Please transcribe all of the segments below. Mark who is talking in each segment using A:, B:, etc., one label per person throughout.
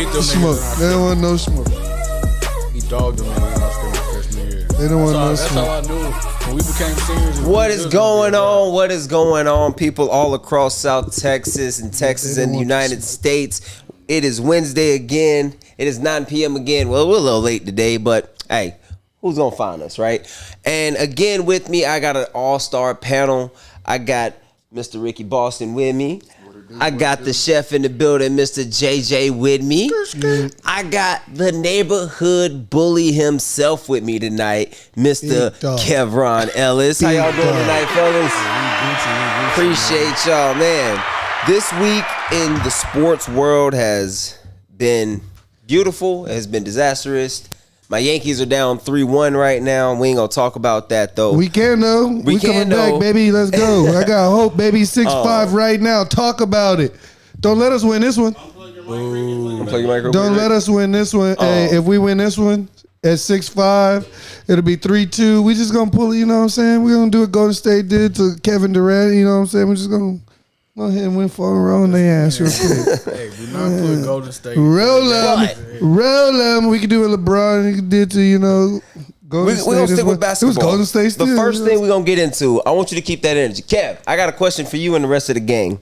A: hate them
B: smoke.
A: niggas.
B: They don't want no smoke.
A: He dogged them niggas in our freshman year.
B: They don't want no
A: That's
B: smoke.
A: how I knew when we became seniors.
C: What is going on? What is going on, people all across South Texas and Texas and the United States? It is Wednesday again. It is 9 p.m. again. Well, we're a little late today, but hey, who's going to find us, right? And again with me, I got an all-star panel. I got Mr. Ricky Boston with me. I got the chef in the building, Mr. JJ with me. I got the neighborhood bully himself with me tonight, Mr. Kevron Ellis. How y'all doing tonight, fellas? Appreciate y'all, man. This week in the sports world has been beautiful. It has been disastrous. My Yankees are down 3-1 right now. We ain't gonna talk about that though.
B: We can though. We coming back, baby. Let's go. I got hope, baby. 6-5 right now. Talk about it. Don't let us win this one. Don't let us win this one. Hey, if we win this one at 6-5, it'll be 3-2. We just gonna pull it. You know what I'm saying? We're gonna do what Golden State did to Kevin Durant. You know what I'm saying? We're just gonna go ahead and win 4 in a row in their ass real quick.
A: Hey, do not put Golden State.
B: Roll them. We can do what LeBron did to, Golden State.
C: We're going to stick with basketball.
B: It was Golden State still.
C: The first thing we're going to get into, I want you to keep that energy. Kev, I got a question for you and the rest of the gang.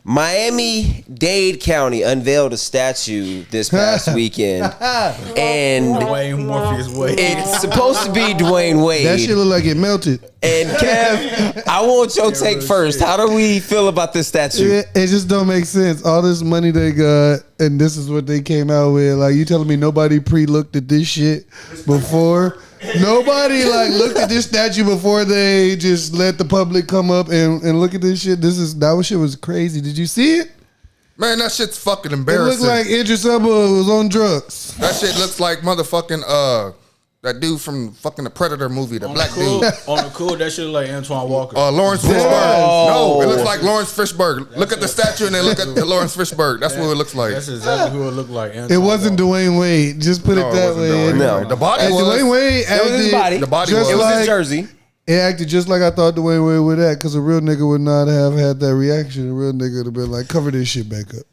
C: Miami-Dade County unveiled a statue this past weekend, and
A: Dwayne Morpheus Wade.
C: it's supposed to be Dwayne Wade.
B: That shit look like it melted.
C: And Kev, I want your take first. How do we feel about this statue?
B: It just don't make sense. All this money they got, and this is what they came out with. Like, you telling me nobody pre-looked at this shit before? Nobody looked at this statue before they just let the public come up and look at this shit. That shit was crazy. Did you see it?
D: Man, that shit's fucking
B: It
D: embarrassing.
B: looked like Idris Elba was on drugs.
D: That shit looks like motherfucking that dude from fucking the Predator movie, the black dude.
A: On the cool, that shit like Antoine Walker.
D: Lawrence Fishburne. No, it looks like Lawrence Fishburne. Look at the statue and then look at the Lawrence Fishburne. That's what it looks like.
A: That's exactly who it looked like.
B: It wasn't Dwayne Wade. Just put it that way.
C: No.
D: The body was.
B: Dwayne Wade
C: It was his body.
D: The body
B: just
D: was.
C: It was
B: like,
C: his jersey.
B: It acted just like I thought Dwayne Wade would act, because a real nigga would not have had that reaction. A real nigga would have been like, cover this shit back up.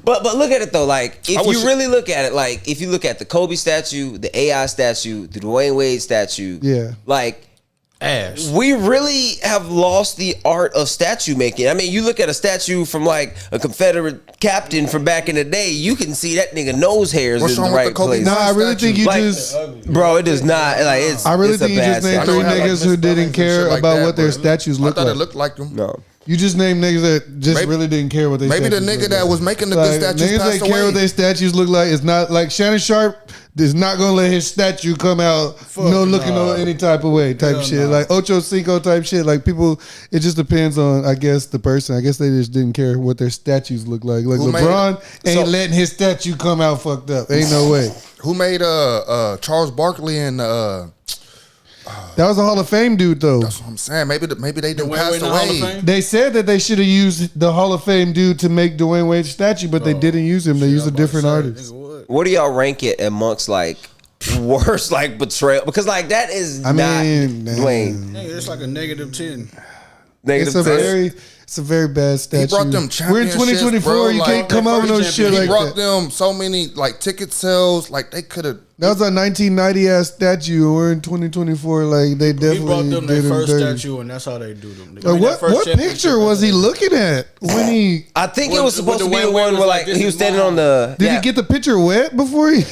C: But look at it though. Like, if you really look at it, like if you look at the Kobe statue, the AI statue, the Dwayne Wade statue, like
A: ass.
C: we really have lost the art of statue making. I mean, you look at a statue from like a Confederate captain from back in the day, you can see that nigga nose hairs in the right place.
B: No, I really think you
C: bro, it does not. Like, it's.
B: I really
C: it's a
B: think you
C: bad
B: just named
C: statue.
B: 3 niggas who didn't care about what their statues looked like.
D: I thought it looked like them.
C: No.
B: You just named niggas that just really didn't care what they.
D: Maybe the nigga that was making the good statues
B: niggas
D: passed
B: that care
D: away.
B: what their statues look like. It's not like Shannon Sharp is not gonna let his statue come out looking any type of way type shit. Like Ocho Cinco type shit. Like people, it just depends on, I guess, the person. I guess they just didn't care what their statues look like. Like LeBron ain't letting his statue come out fucked up. Ain't no way.
D: Who made Charles Barkley and
B: that was a Hall of Fame dude though.
D: That's what I'm saying. Maybe they didn't pass away.
B: They said that they should have used the Hall of Fame dude to make Dwayne Wade's statue, but they didn't use him. They used a different artist.
C: What do y'all rank it amongst like worst like betrayal? Because like that is not Dwayne.
A: It's like a -10.
B: It's a very bad statue.
D: He brought them
B: We're in
D: championships,
B: 2024.
D: bro.
B: You
D: Like,
B: can't come out with no shit like
D: He brought
B: that.
D: them so many like ticket sales. Like they could have.
B: That was a 1990 ass statue. We're in 2024. Like they definitely
A: He brought them
B: did
A: their
B: him
A: first
B: dirty.
A: statue, and that's how they do them.
B: Like, what picture was he looking at when he?
C: I think it was supposed to be the one where like he was standing on the.
B: Did he get the picture wet before he?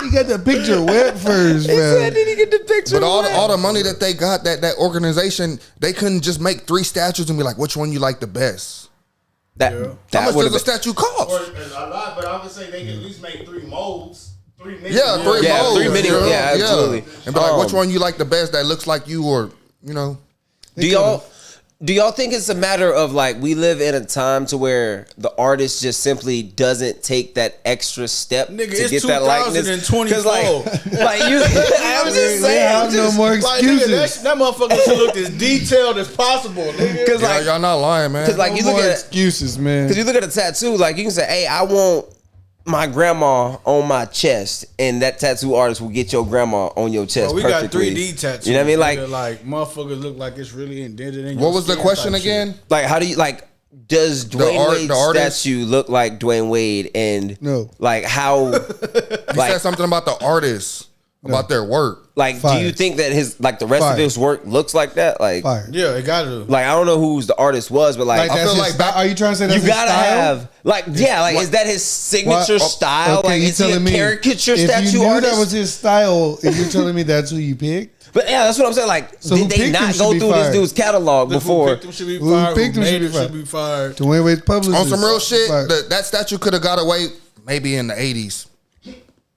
B: He got the picture wet first, man.
C: He said, did he get the picture?
D: But all the money that they got, that organization, they couldn't just make 3 statues and be like, which one you like the best?
C: That
D: How much does a statue cost?
E: A lot, but I would say they can at least make 3 molds. 3 mini.
D: Yeah, 3 molds.
C: 3 mini. Yeah, absolutely.
D: And be like, which one you like the best that looks like you, or
C: Do y'all think it's a matter of like we live in a time to where the artist just simply doesn't take that extra step to get that likeness? Because like you, I'm just saying,
B: no more excuses.
A: Nigga, that motherfucker should look as detailed as possible, nigga.
D: Because like y'all not lying, man.
C: Because like
B: no
C: you look
B: more
C: at
B: excuses, man.
C: Because you look at a tattoo, like you can say, "Hey, I want my grandma on my chest," and that tattoo artist will get your grandma on your chest.
A: We
C: perfectly.
A: got 3D tattoos.
C: You know what I mean?
A: Like motherfuckers look like it's really indented in your
D: What was the
A: skin
D: question
A: type
D: again?
A: shit.
C: Like, how do you like? Does Dwayne Wade's statue look like Dwayne Wade? And
B: no,
C: like how?
D: He said something about the artists, about their work.
C: Like, do you think that his the rest of his work looks like that? Like,
A: yeah, it got to.
C: Like, I don't know who the artist was, but like
B: I feel like are you trying to say that's
C: you gotta
B: his style?
C: have is that his signature style?
B: Okay,
C: like, is he a caricature statue
B: artist? If you knew
C: artist?
B: that was his style, and you're telling me that's who you picked?
C: But yeah, that's what I'm saying. Like, so did they not go through this dude's catalog before?
A: Who picked him should be fired. Who made him should be fired.
B: Dwayne Wade's publicist.
D: On some real shit, that statue could have got away maybe in the 80s.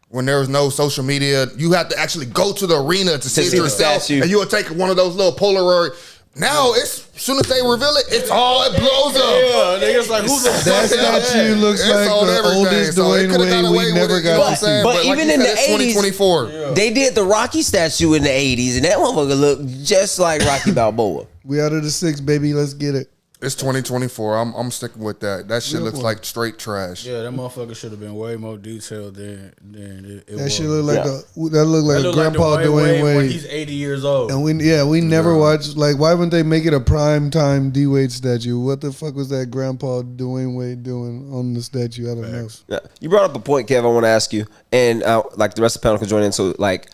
D: When there was no social media, you had to actually go to the arena to see it yourself, and you would take one of those little Polaroid. Now it's as soon as they reveal it, it blows up.
A: Yeah, niggas like who's
B: that statue looks like the oldest Dwayne Wade we never got to see.
C: But even in the 80s, they did the Rocky statue in the 80s, and that motherfucker looked just like Rocky Balboa.
B: We out of the 6, baby. Let's get it.
D: It's 2024. I'm sticking with that. That shit looks like straight trash.
A: Yeah, that motherfucker should have been way more detailed than it
B: that
A: was.
B: shit look like that look like a Grandpa Dwayne Wade
A: when he's 80 years old.
B: And we never watched, like, why wouldn't they make it a prime time D Wade statue? What the fuck was that Grandpa Dwayne Wade doing on the statue? I don't know.
C: Yeah. You brought up a point, Kev, I want to ask you, and like the rest of the panel can join in. So, like,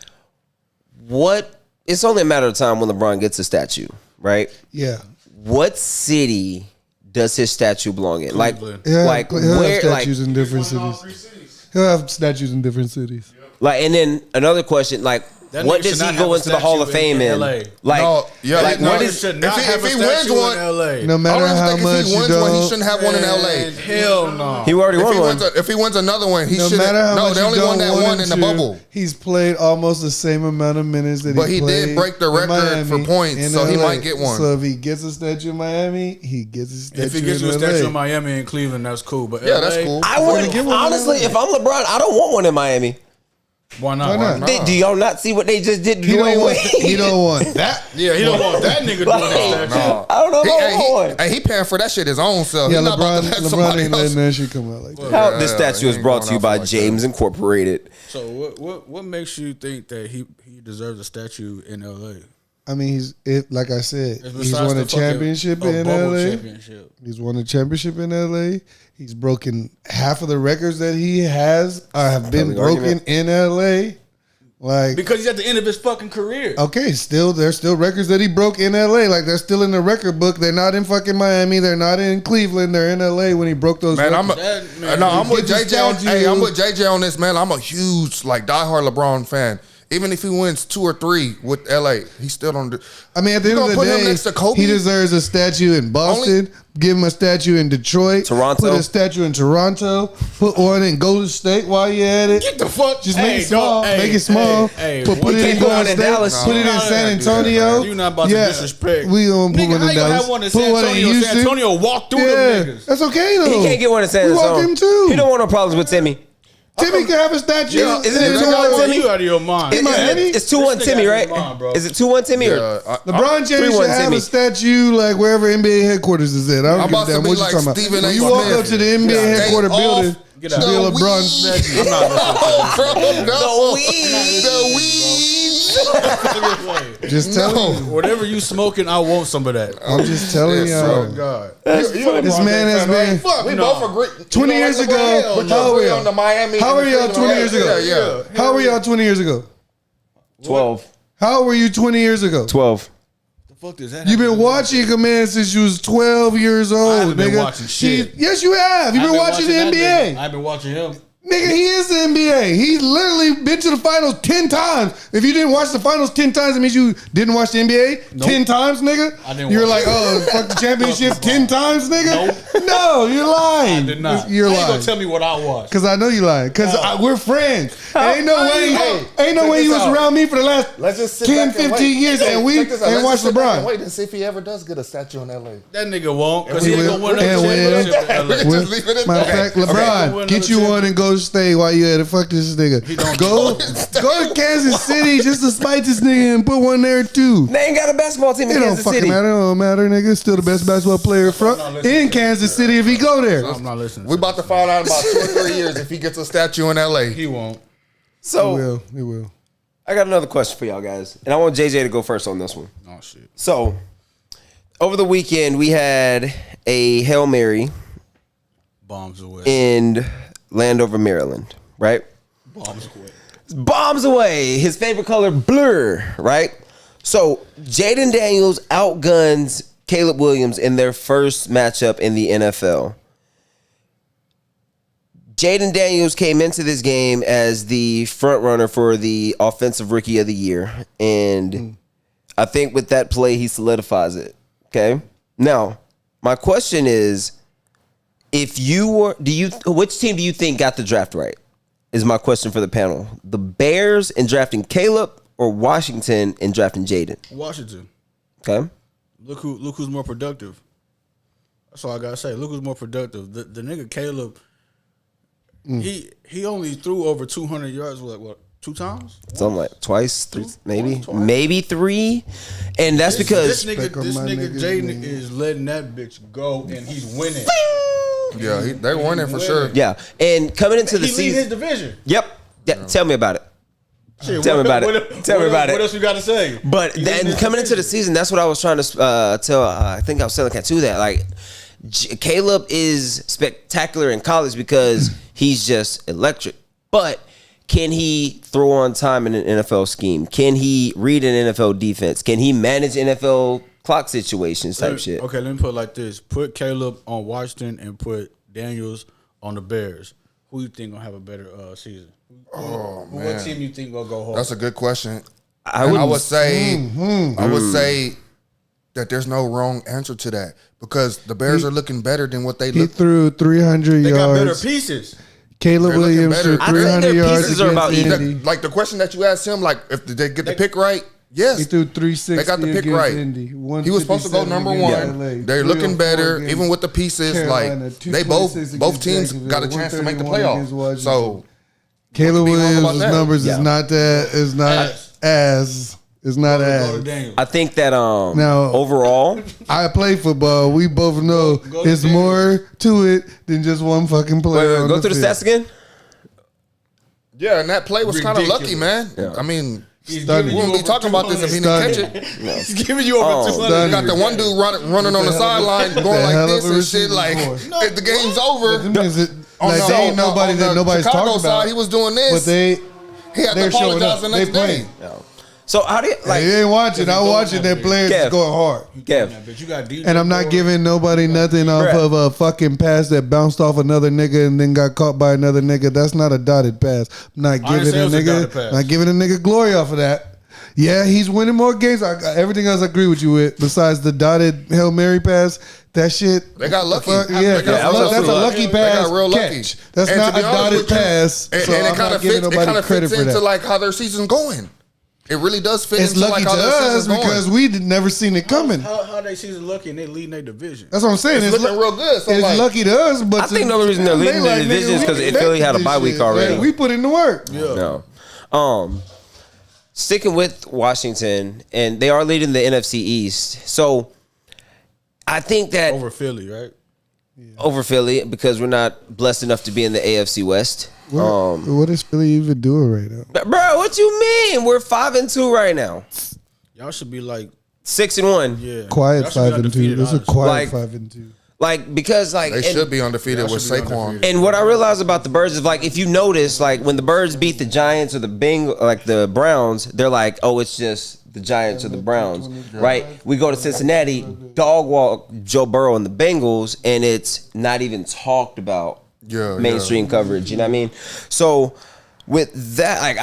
C: it's only a matter of time when LeBron gets a statue, right?
B: Yeah.
C: What city does his statue belong in? Like,
B: he'll have statues in different cities. He'll have statues in different cities.
C: Like, and then another question, like, what does he go into the Hall of Fame in? Like,
D: what is
A: if he wins one, LA.
B: No matter how much you don't,
D: he shouldn't have one in LA.
A: Hell no.
C: He already won one.
D: If he wins another one, he should.
B: No,
D: they only won that one in the bubble.
B: He's played almost the same amount of minutes that he played.
D: But he did break the record for points, so he might get one.
B: So if he gets a statue in Miami, he gets a statue.
A: If he gets a statue in Miami and Cleveland, that's cool. But
D: yeah, that's cool.
C: I wouldn't honestly. If I'm LeBron, I don't want one in Miami.
A: Why not?
C: Do y'all not see what they just did to Dwayne Wade?
B: He don't want that.
A: Yeah, he don't want that nigga doing that.
C: No. I don't know if I want one.
D: He paying for that shit his own self.
B: Yeah, LeBron ain't letting that shit come out like that.
C: This statue is brought to you by James Incorporated.
A: So what makes you think that he deserves a statue in LA?
B: I mean, like I said, he's won a championship in LA. He's won a championship in LA. He's broken half of the records that he have been broken in LA. Like,
A: because he's at the end of his fucking career.
B: Okay, there's still records that he broke in LA. Like, they're still in the record book. They're not in fucking Miami. They're not in Cleveland. They're in LA when he broke those records.
D: I'm with JJ. I'm with JJ on this, man. I'm a huge diehard LeBron fan. Even if he wins 2 or 3 with LA, he still don't do.
B: I mean, at the end of the day, he deserves a statue in Boston. Give him a statue in Detroit.
C: Toronto.
B: Put a statue in Toronto. Put one in Golden State while you're at it.
A: Get the fuck.
B: Just make it small. Make it small. Put it in Golden State.
C: Dallas.
B: Put it in San Antonio.
A: You're not about to disrespect.
B: We gonna put one in Dallas.
A: Put one in Houston. San Antonio walk through them niggas.
B: That's okay though.
C: He can't get one in San Antonio.
B: We walk him too.
C: He don't want no problems with Timmy.
B: Timmy can have a statue.
C: Isn't it 2-1 Timmy?
A: You out of your mind.
C: It's 2-1 Timmy, right? Is it 2-1 Timmy or
B: LeBron James should have a statue like wherever NBA headquarters is at. I don't give a damn what you're talking about. When you walk up to the NBA headquarters building, should be a LeBron statue.
A: I'm not listening to
C: the weeds.
B: Just tell him.
A: Whatever you smoking, I want some of that.
B: I'm just telling y'all.
A: Oh God.
B: This man has been.
D: We both agree.
B: 20 years ago. How were y'all? How were y'all 20 years ago?
D: Yeah.
B: How were y'all 20 years ago?
C: 12.
B: How were you 20 years ago?
C: 12.
A: The fuck does that?
B: You've been watching Command since you was 12 years old.
A: I haven't been
B: nigga.
A: watching shit.
B: Yes, you have. You've been watching the NBA.
A: I've been watching him.
B: Nigga, he is the NBA. He's literally been to the finals 10 times. If you didn't watch the finals 10 times, it means you didn't watch the NBA 10 times, nigga.
A: I didn't.
B: You're like, oh, fuck the championship 10 times, nigga. Nope. No, you're lying.
A: I did not.
B: You're lying.
A: You gonna tell me what I watched?
B: Because I know you lying. Because we're friends. Ain't no way you was around me for the last 10, 15 years and we ain't watched LeBron.
D: Wait and see if he ever does get a statue in LA.
A: That nigga won't, because he ain't gonna win a championship in LA.
B: Matter of fact, LeBron, get you one and go stay while you at it. Fuck this nigga. Go to Kansas City just to spite this nigga and put one there too.
C: They ain't got a basketball team in Kansas City.
B: It don't matter, nigga. Still the best basketball player in Kansas City if he go there.
A: I'm not listening.
D: We about to find out about 2 or 3 years if he gets a statue in LA.
A: He won't.
C: So
B: he will.
C: I got another question for y'all guys, and I want JJ to go first on this one.
A: Oh shit.
C: So over the weekend we had a Hail Mary
A: Bombs away.
C: in Landover, Maryland, right?
A: Bombs away.
C: Bombs away. His favorite color, blue, right? So Jaden Daniels outguns Caleb Williams in their first matchup in the NFL. Jaden Daniels came into this game as the front runner for the Offensive Rookie of the Year, and I think with that play he solidifies it. Okay. Now, my question is, which team do you think got the draft right? Is my question for the panel. The Bears in drafting Caleb or Washington in drafting Jaden?
A: Washington.
C: Okay.
A: Look who's more productive. That's all I gotta say. Look who's more productive. The nigga Caleb. He only threw over 200 yards. What? 2 times?
C: Something like twice, three, maybe,
A: Twice.
C: maybe 3, and that's because
A: this nigga Jaden is letting that bitch go, and he's winning.
D: Yeah, they're winning for sure.
C: Yeah, and coming into the
A: He lead
C: season,
A: his division.
C: Yep. Yeah, tell me about it.
A: Shit,
C: Tell me about it.
A: What else you got to say?
C: But then coming into the season, that's what I was trying to tell. I think I was telling Cat too that like Caleb is spectacular in college because he's just electric. But can he throw on time in an NFL scheme? Can he read an NFL defense? Can he manage NFL clock situations type shit?
A: Okay, let me put it like this: put Caleb on Washington and put Daniels on the Bears. Who you think gonna have a better season?
D: Oh man,
A: What team you think gonna go hard?
D: That's a good question.
C: I
D: would say that there's no wrong answer to that because the Bears are looking better than what they
B: He
D: look.
B: threw 300
A: They got better
B: yards.
A: pieces.
B: Caleb
D: They're looking
B: Williams
D: better.
B: threw
D: I think
B: 300
C: their
B: yards
C: pieces are about
B: against
C: even.
B: Indy.
D: Like the question that you asked him, like if they get the pick right, yes,
B: He threw 360.
D: they got the pick
B: against
D: right.
B: Indy.
D: He was supposed to go
B: 157
D: number
B: against
D: one.
B: LA.
D: They're looking
B: 304
D: better,
B: against
D: even with the pieces.
B: Carolina,
D: Like they both
B: 226
D: teams
B: against
D: got a chance to make the
B: 131 against
D: playoffs.
B: Washington.
D: So
B: Caleb
D: be wrong about
B: Williams'
D: that.
B: numbers is not that. Is not as. It's not
A: Go to
B: as.
A: Daniels.
C: I think that
B: Now-
C: overall,
B: I play football. We both know
A: Go to
B: it's
A: Daniels.
B: more to it than just one fucking player. on
C: go through the
B: field.
C: stats again.
D: yeah, and that play was kind of lucky, man.
C: Yeah.
D: I mean,
A: He's
B: Stunning.
A: giving
D: we
A: you
D: wouldn't be
A: over
D: talking about this if he didn't catch
B: Stunning.
D: it.
A: He's giving you over 200.
B: Stunning.
D: Got the one dude running on the sideline, going
B: The hell
D: like
B: of
D: this
B: a
D: and shit.
B: receiving
D: Like
B: corps.
D: if the game's over.
B: That means it,
D: On
B: like
D: the-
B: they ain't
D: on the-
B: nobody
D: on
B: that
D: the
B: nobody's
D: Chicago
B: talking about.
D: side, he was doing this.
B: But they
D: He had to
B: they're showing
D: apologize
B: up.
D: the
B: They
D: next
B: playing.
D: day.
C: So how do you
B: Like, you ain't watching. I'm watching their players
C: Kev.
B: just going hard.
C: Kev?
A: But you got DJ
B: And I'm not
A: Moore.
B: giving nobody nothing off
C: Bruh.
B: of a fucking pass that bounced off another nigga and then got caught by another nigga. That's not a dotted pass. I'm not
A: didn't
B: giving
A: say it
B: a
A: was a dotted
B: nigga
A: pass.
B: not giving a nigga glory off of that. Yeah, he's winning more games. Everything else I agree with you with. Besides the dotted Hail Mary pass, that shit.
D: They got lucky.
B: Fuck,
D: They
B: yeah,
D: got
B: that's
C: real
B: a
C: lucky.
B: lucky
D: They
B: pass.
D: got real lucky.
B: Catch. That's
D: And
B: not
D: to
B: a
D: be honest
B: dotted
D: with you,
B: pass.
D: And
B: so
D: it
B: I'm
D: kind
B: not
D: of
B: giving
D: fits. It
B: nobody
D: kind of
B: credit
D: fits
B: for
D: into
B: that.
D: like how their season's going. It really does fit
B: It's
D: into
B: lucky
D: like how
B: to
D: their
B: us
D: season's going.
B: because we never seen it coming.
A: How they season lucky and they leading their division.
B: That's what I'm saying.
D: It's looking real good. So
B: it's
D: like,
B: lucky to us, but
C: I think the only reason they're leading the division is because Philly had a bye week already.
B: We put in the work.
C: No. Sticking with Washington, and they are leading the NFC East. So I think that
A: Over Philly, right?
C: over Philly, because we're not blessed enough to be in the AFC West.
B: What is Philly even doing right now?
C: Bro, what you mean? We're 5-2 right now.
A: Y'all should be like,
C: 6-1.
A: yeah.
B: Quiet
A: Y'all should be
B: 5-2.
A: undefeated,
B: That's a
A: honestly.
B: quiet
C: Like-
B: 5-2.
C: Like, because like
D: they
C: and-
D: should be undefeated
A: Y'all
D: with
A: should be
D: Saquon.
A: undefeated.
C: And what I realized about the Birds is like if you notice, like when the Birds beat the Giants or the Browns, they're like, oh, it's just the Giants or the Browns, right? We go to Cincinnati, dog walk Joe Burrow and the Bengals, and it's not even talked about
D: Yeah,
C: mainstream coverage. You know what I mean? So with that, like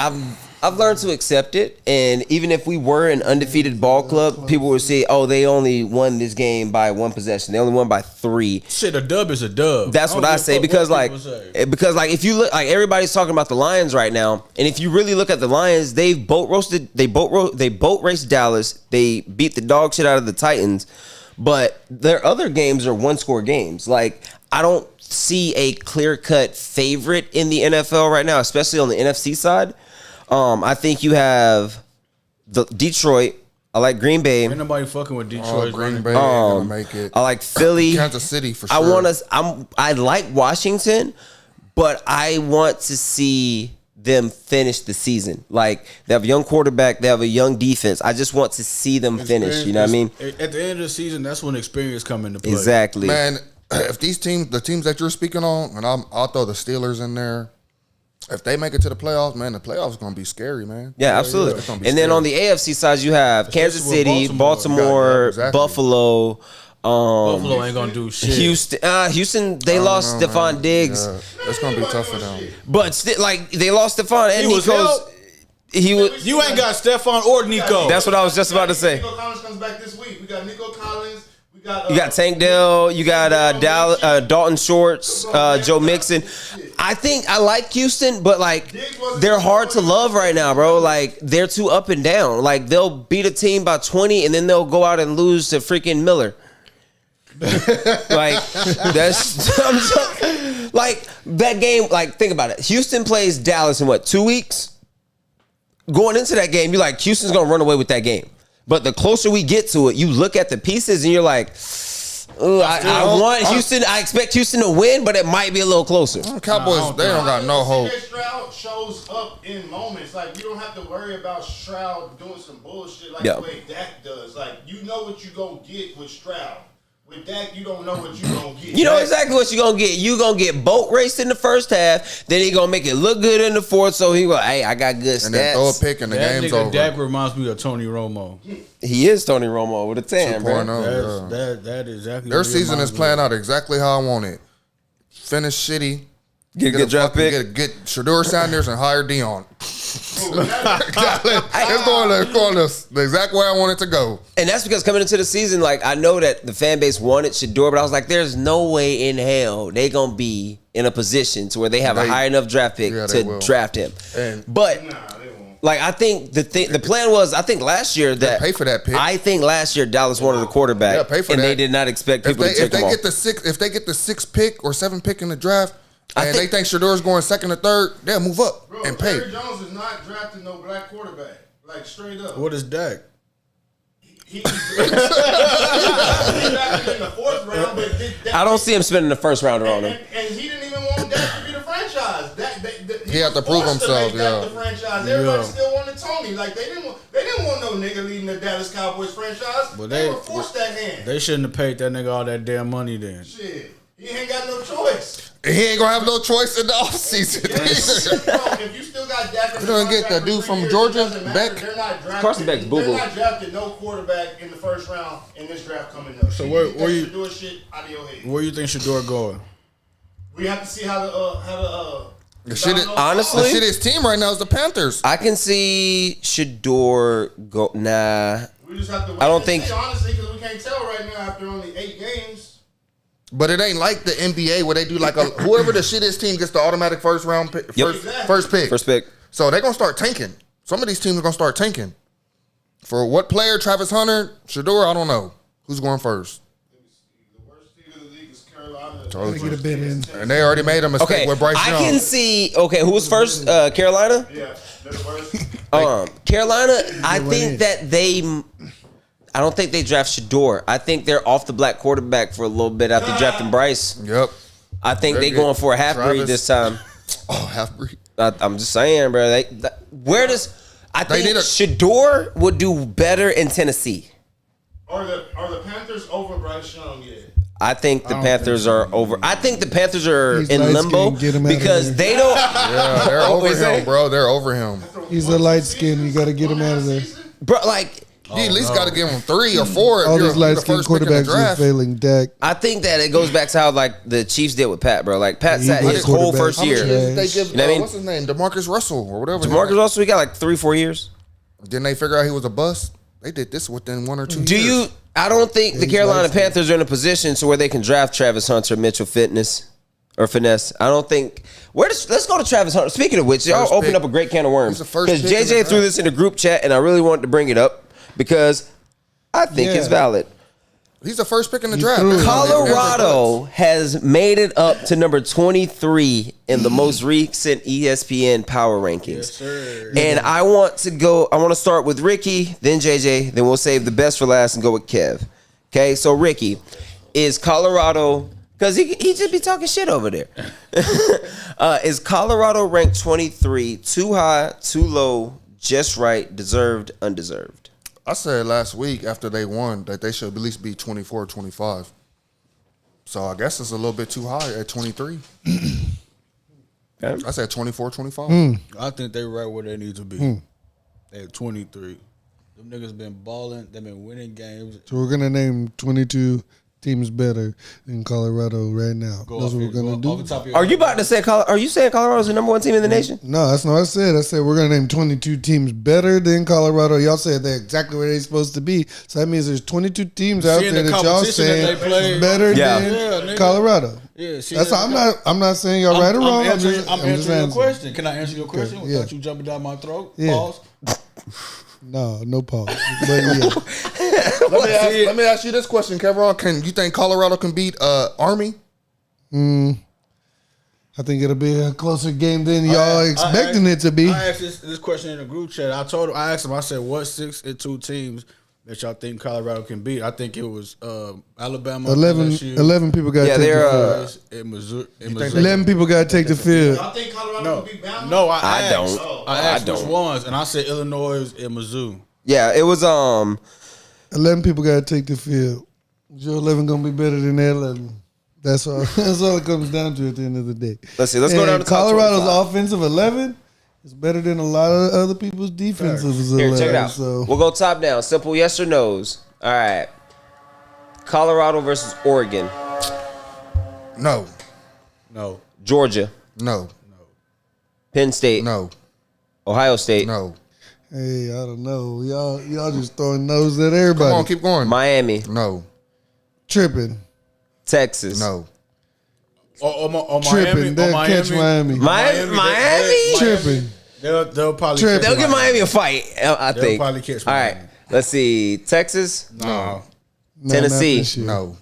C: I've learned to accept it, and even if we were an undefeated ball club, people would say, "Oh, they only won this game by 1 possession. They only won by 3."
A: Shit, a dub is a dub.
C: That's what I say because if you look, like everybody's talking about the Lions right now, and if you really look at the Lions, they boat raced Dallas. They beat the dog shit out of the Titans, but their other games are 1-score games. Like I don't see a clear-cut favorite in the NFL right now, especially on the NFC side. I think you have the Detroit. I like Green Bay.
A: Ain't nobody fucking with Detroit.
D: Green Bay ain't gonna make it.
C: I like Philly.
D: Kansas City for sure.
C: I like Washington, but I want to see them finish the season. Like, they have a young quarterback, they have a young defense. I just want to see them finish. You know what I mean?
A: At the end of the season, that's when experience come into play.
C: Exactly.
D: Man, if these teams, the teams that you're speaking on, and I'll throw the Steelers in there. If they make it to the playoffs, man, the playoffs going to be scary, man.
C: Yeah, absolutely.
D: It's gonna be
C: And then
D: scary.
C: on the AFC side, you have Kansas City, Baltimore,
D: Yeah, exactly.
C: Buffalo.
A: Buffalo ain't gonna do shit.
C: Houston, they lost Stephon Diggs,
D: Yeah, it's gonna be tough for them.
C: but like they lost Stephon and
A: He was helped.
C: He was.
A: You ain't got Stephon or Nico.
C: That's what I was just about to say.
E: Nico Collins comes back this week. We got Nico Collins. We got
C: You got Tank Dell, you got Dalton Schwartz, Joe Mixon. I like Houston, but like they're hard to love right now, bro. Like they're too up and down. Like they'll beat a team by 20 and then they'll go out and lose to freaking Miller. Like like that game. Like think about it. Houston plays Dallas in what, 2 weeks? Going into that game, you're like, Houston's gonna run away with that game. But the closer we get to it, you look at the pieces and you're like, I want Houston. I expect Houston to win, but it might be a little closer.
D: Cowboys, they don't got no hope.
E: Stroud shows up in moments. Like, you don't have to worry about Stroud doing some bullshit like
C: Yeah.
E: the way Dak does. Like, you know what you gonna get with Stroud. With Dak, you don't know what you gonna get.
C: You know exactly what you're going to get. You're going to get boat raced in the first half. Then he going to make it look good in the fourth. So he go, hey, I got good
D: And then throw a
C: stats.
D: pick and the
A: That
D: game's
A: nigga
D: over.
A: Dak reminds me of Tony Romo.
C: He is Tony Romo with a 10, bro.
D: 2.0, yeah.
A: That is exactly
D: Their
A: what he
D: season
A: reminds
D: is
A: me
D: playing
A: of.
D: out exactly how I want it. Finish shitty.
C: Get a good draft pick.
D: Get Shador Sanders and hire Dion. It's going the exact way I want it to go.
C: And that's because coming into the season, like, I know that the fan base wanted Shador, but I was like, there's no way in hell they going to be in a position to where they have a high enough draft pick to draft him. But like, I think the plan was, I think last year that
D: pay for that pick.
C: I think last year Dallas wanted a quarterback,
D: Yeah, pay for
C: and
D: that.
C: they did not expect people to take him off.
D: If they get the 6th pick or 7th pick in the draft, and
C: think-
D: they think Shador's going 2nd or 3rd, they'll move up
E: Bro,
D: and pay.
E: Jerry Jones is not drafting no black quarterback. Like, straight up.
A: What is Dak?
E: He drafted in the 4th round, but
C: I don't see him spending the first rounder on him.
E: And he didn't even want Dak to be the franchise.
D: He had to prove himself,
E: The franchise. Everybody still wanted Tony. Like, they didn't want no nigga leading the Dallas Cowboys franchise.
A: But
E: they were forced that hand.
A: They shouldn't have paid that nigga all that damn money then.
E: Shit, he ain't got no choice.
D: He ain't gonna have no choice in the offseason.
E: Bro, if you still got Dak,
D: You don't get that dude from Georgia, Beck.
E: They're not drafting.
C: Carson Beck's boo-boo.
E: They're not drafting no quarterback in the 1st round in this draft coming up.
A: So where you
E: do shit out of your head?
A: where you think Shador going?
E: We have to see how
D: The shit is,
C: Honestly?
D: the shit is team right now is the Panthers.
C: I can see Shador go. Nah,
E: we just have to. Wait
C: I don't
E: and
C: think-
E: see, honestly, because we can't tell right now after only 8 games.
D: But it ain't like the NBA where they do like whoever the shittest team gets the automatic first round pick, first pick.
C: first pick.
D: So they're gonna start tanking. Some of these teams are gonna start tanking. For what player? Travis Hunter, Shador, I don't know. Who's going first?
E: The worst team in the league is Carolina.
D: Totally.
B: Get a bit in.
D: And they already made a mistake
C: Okay,
D: with Bryce
C: I
D: Young.
C: can see. Okay, who was first? Carolina.
E: Yeah, they're the worst.
C: Carolina. I think that they. I don't think they draft Shador. I think they're off the black quarterback for a little bit after drafting Bryce.
D: Yep.
C: I think they
D: They're
C: going for a half breed
D: Travis.
C: this time.
D: Oh, half breed.
C: I'm just saying, bro. I
D: They
C: think
D: need a-
C: Shador would do better in Tennessee.
E: Are the Panthers over Bryce Young yet?
C: I think the Panthers are over. I think the Panthers are
B: He's
C: in
B: light-skinned,
C: limbo
B: get him out of
C: because
B: there.
C: they don't.
D: Yeah, they're
C: What
D: over
C: you say?
D: him, bro. They're over him.
B: He's a light skin. You got to get him out of there.
C: Bro, like,
D: You at least got to give him 3 or 4 if
B: All
D: you're
B: these
D: the
B: light skin
D: first pick in the
B: quarterbacks are
D: draft.
B: failing Dak.
C: I think that it goes back to how like the Chiefs did with Pat, bro. Like Pat
B: He
C: sat
B: was
C: his whole
B: quarterback.
C: first
D: How much
C: year.
D: did they give?
C: You know what I mean?
D: What's his name? DeMarcus Russell or whatever.
C: Marcus Russell, he got like 3-4 years.
D: Didn't they figure out he was a bust? They did this within 1 or 2 years.
C: Do you? I don't think the
B: he's
C: Carolina
B: light-skinned.
C: Panthers are in a position to where they can draft Travis Hunter, Mitchell Fitness, or Finesse. I don't think. Let's go to Travis Hunter. Speaking of which, y'all
D: First
C: opened
D: pick.
C: up a great can of worms
D: He's the first
C: because
D: pick in the
C: JJ threw
D: draft.
C: this in the group chat, and I really wanted to bring it up because I think it's
B: Yeah.
C: valid.
D: He's the first pick in the draft.
B: threw it.
C: Colorado has made it up to number 23 in the most recent ESPN Power Rankings. And I want to start with Ricky, then JJ, then we'll save the best for last and go with Kev. Okay, so Ricky, is Colorado Because he just be talking shit over there. Is Colorado ranked 23 too high, too low, just right, deserved, undeserved?
D: I said last week after they won that they should at least be 24 or 25. So I guess it's a little bit too high at 23. I said 24, 25.
A: I think they right where they need to be. They at 23. Them niggas been balling. They've been winning games.
B: So we're gonna name 22 teams better than Colorado right now. That's what we're gonna do.
C: Are you about to say? Are you saying Colorado's the number one team in the nation?
B: No, that's not what I said. I said we're gonna name 22 teams better than Colorado. Y'all said they're exactly where they're supposed to be. So that means there's 22 teams out there that y'all saying better than Colorado.
A: Yeah,
B: that's I'm not saying y'all right or wrong.
A: I'm answering your question. Can I answer your question without you jumping down my throat?
B: Yeah.
A: Pause.
B: No pause. But yeah.
D: Let me ask you this question, Kevin. Can you think Colorado can beat Army?
B: I think it'll be a closer game than y'all expecting it to be.
A: I asked this question in the group chat. I asked him. I said, "What 6-2 teams that y'all think Colorado can beat?" I think it was Alabama.
B: 11 people got to take the field.
A: In Missouri.
B: 11 people got to take the field.
E: Y'all think Colorado can beat Bama?
A: No, I
C: don't.
A: I asked which ones, and I said Illinois and Mizzou.
C: Yeah, it was
B: 11 people got to take the field. Your 11 gonna be better than their 11. That's all. That's all it comes down to at the end of the day.
C: Let's see. Let's go down to
B: Colorado's offensive 11 is better than a lot of other people's defensive 11.
C: Here, check it out.
B: So.
C: We'll go top down. Simple yes or no's. All right. Colorado versus Oregon.
D: No.
C: Georgia.
D: No.
C: Penn State.
D: No.
C: Ohio State.
D: No.
B: Hey, I don't know. Y'all just throwing nose at everybody.
D: Come on, keep going.
C: Miami.
D: No.
B: Tripping.
C: Texas.
D: No.
B: Tripping. They'll catch Miami.
C: Miami?
B: Tripping.
A: They'll probably
B: Tripping.
C: They'll give Miami a fight, I
A: They'll
C: think.
A: probably catch
C: All
A: Miami.
C: right. Let's see. Texas.
A: No.
C: Tennessee.
D: No.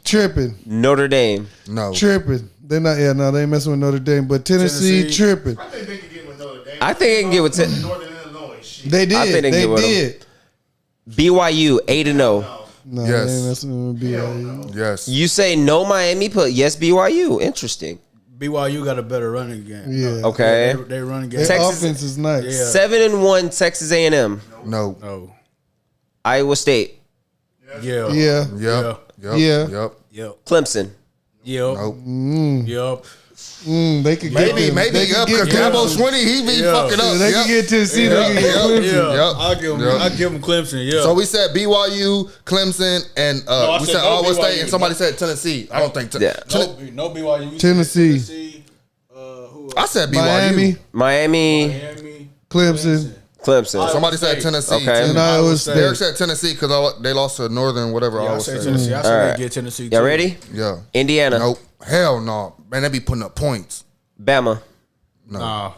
B: Tripping.
C: Notre Dame.
D: No.
B: Tripping. They're not. Yeah, no, they ain't messing with Notre Dame. But Tennessee. Tripping.
E: I think they can get with Notre Dame.
C: I think they can get with
E: Northern Illinois. Shit.
B: They did.
C: I think they
B: They
C: get with
B: did.
C: BYU 8-0.
B: No,
D: Yes.
B: they ain't messing with BYU.
D: Yes.
C: You say no Miami, but yes BYU. Interesting.
A: BYU got a better running game.
B: Yeah.
C: Okay.
A: They running game.
B: Their
C: Texas-
B: offense is nice.
A: Yeah.
C: 7-1 Texas A&M.
D: No.
A: No.
C: Iowa State.
A: Yeah.
B: Yeah.
D: Yep.
B: Yeah.
A: Yep.
C: Clemson.
A: Yep.
D: Nope.
A: Yep.
B: They could get them.
D: Maybe
B: They could
D: up
B: get
D: because Dabo
B: Clemson.
D: Swinney, he be fucking up.
B: They can get Tennessee. They can get Clemson.
A: Yeah.
D: Yep.
A: I'll give them Clemson. Yeah.
D: So we said BYU, Clemson, and
A: I
D: we
A: said
D: said
A: no
D: Iowa
A: BYU.
D: State, and somebody said Tennessee. I don't think.
C: Yeah.
A: no BYU. We said
B: Tennessee.
A: Who
D: I said BYU.
B: Miami,
C: Miami.
A: Miami.
B: Clemson,
C: Clemson.
D: Somebody said Tennessee.
C: Okay.
B: and Iowa State.
D: Derek said Tennessee because they lost to Northern whatever.
A: Yeah, I
D: Iowa
A: say
D: State.
A: Tennessee. I
C: All
A: say
C: right.
A: they get Tennessee.
C: Y'all
A: too.
C: ready?
D: Yeah.
C: Indiana.
D: Nope. Hell no. Man, they be putting up points.
C: Bama.
A: Nah.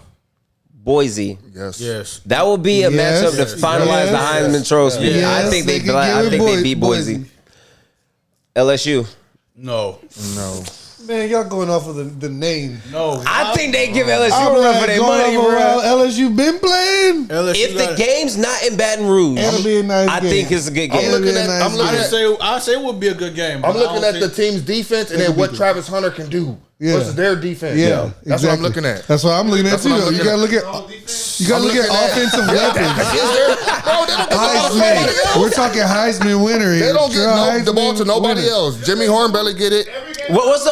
C: Boise.
D: Yes.
A: Yes.
C: That will be a
B: Yes.
C: matchup to finalize the
B: Yes.
C: Heisman Trophy.
B: Yes.
C: I think they
B: They can give it
C: beat Boise. LSU.
A: No.
D: No.
B: Man, y'all going off of the name.
A: No.
C: I think they give LSU
B: I'm
C: a run
B: like
C: for their
B: going
C: money,
B: off of
C: bro.
B: how LSU been playing.
A: LSU
C: If the
A: got-
C: game's not in Baton Rouge,
B: It'll be a nice
C: I
B: game.
C: think it's a good
D: I'm
C: game.
D: looking at.
B: nice
D: I'm
B: game.
D: looking at.
A: I say it would be a good game.
D: I'm looking at the team's defense and then what Travis Hunter can do versus their defense.
B: Yeah,
D: That's what I'm looking at.
B: That's what I'm looking at
D: That's
B: too.
D: what I'm
B: though. You
D: looking
B: gotta look at
D: I'm looking at-
B: offensive weapons.
D: Bro, they don't get the ball to nobody
B: Heisman.
D: else.
B: We're talking Heisman winner here.
D: They don't get
B: Heisman
D: the ball to nobody
B: winner.
D: else. Jimmy Hornbelly get it.
C: What's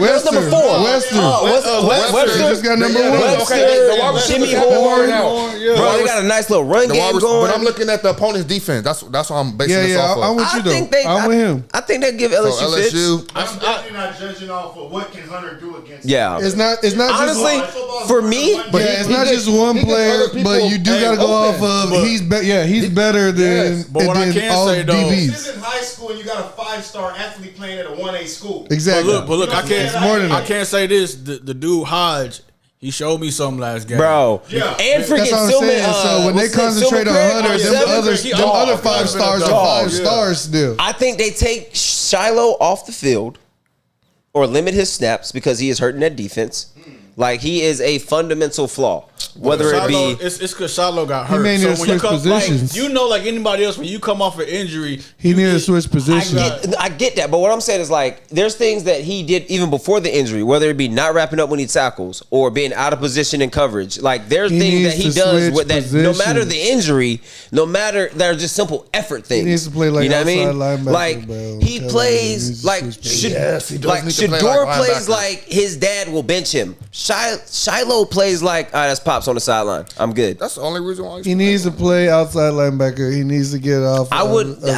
B: Western.
C: number 4?
B: Western.
C: Western.
B: They just got number one.
D: Okay, the wide receivers
C: Jimmy
D: got the ball
C: Horn.
D: now.
C: Bro, they got a nice little run
D: The
C: game
D: wide
C: going.
D: but I'm looking at the opponent's defense. That's what I'm basing this
B: Yeah,
D: off
B: I'm
D: of.
B: with you though. I'm with him.
C: I think they give
D: So
C: LSU fits.
D: LSU.
E: I'm definitely not judging off of what can Hunter do against.
C: Yeah.
B: It's not
C: Honestly,
B: just
C: for me,
B: but yeah, it's not just one
D: he gets
B: player,
D: other people
B: but you do gotta go off
D: open.
B: of
A: But-
B: he's better than,
A: But what I
B: than
A: can
B: all
A: say, though-
B: DBs.
E: This is in high school and you got a 5-star athlete playing at a 1A school.
B: Exactly.
A: But look, I can't.
E: It's more
B: than
A: I
B: that.
A: can't say this. The dude Hodge, he showed me something last game,
C: bro.
E: Yeah.
C: And freaking
B: That's what I'm
C: Silman.
B: saying. So when they concentrate on Hunter, them other 5 stars are
C: Dog.
B: 5 stars still.
C: I think they take Shiloh off the field or limit his snaps because he is hurting that defense. Like, he is a fundamental flaw. Whether it be...
A: It's because Shiloh got hurt.
B: He may need to switch positions.
A: Like anybody else, when you come off an injury...
B: He needed to switch positions.
C: I get that, but what I'm saying is, like, there's things that he did even before the injury, whether it be not wrapping up when he tackles or being out of position in coverage. Like, there's things that he does with that, no matter the injury, no matter, they're just simple effort things.
B: He needs to play like
C: outside
B: linebacker.
C: Like,
B: bro.
C: he plays like... Shador plays like his dad will bench him. Shiloh plays like, all right, that's Pops on the sideline. I'm good.
D: That's the only reason why
B: he needs to play outside linebacker. He needs to get off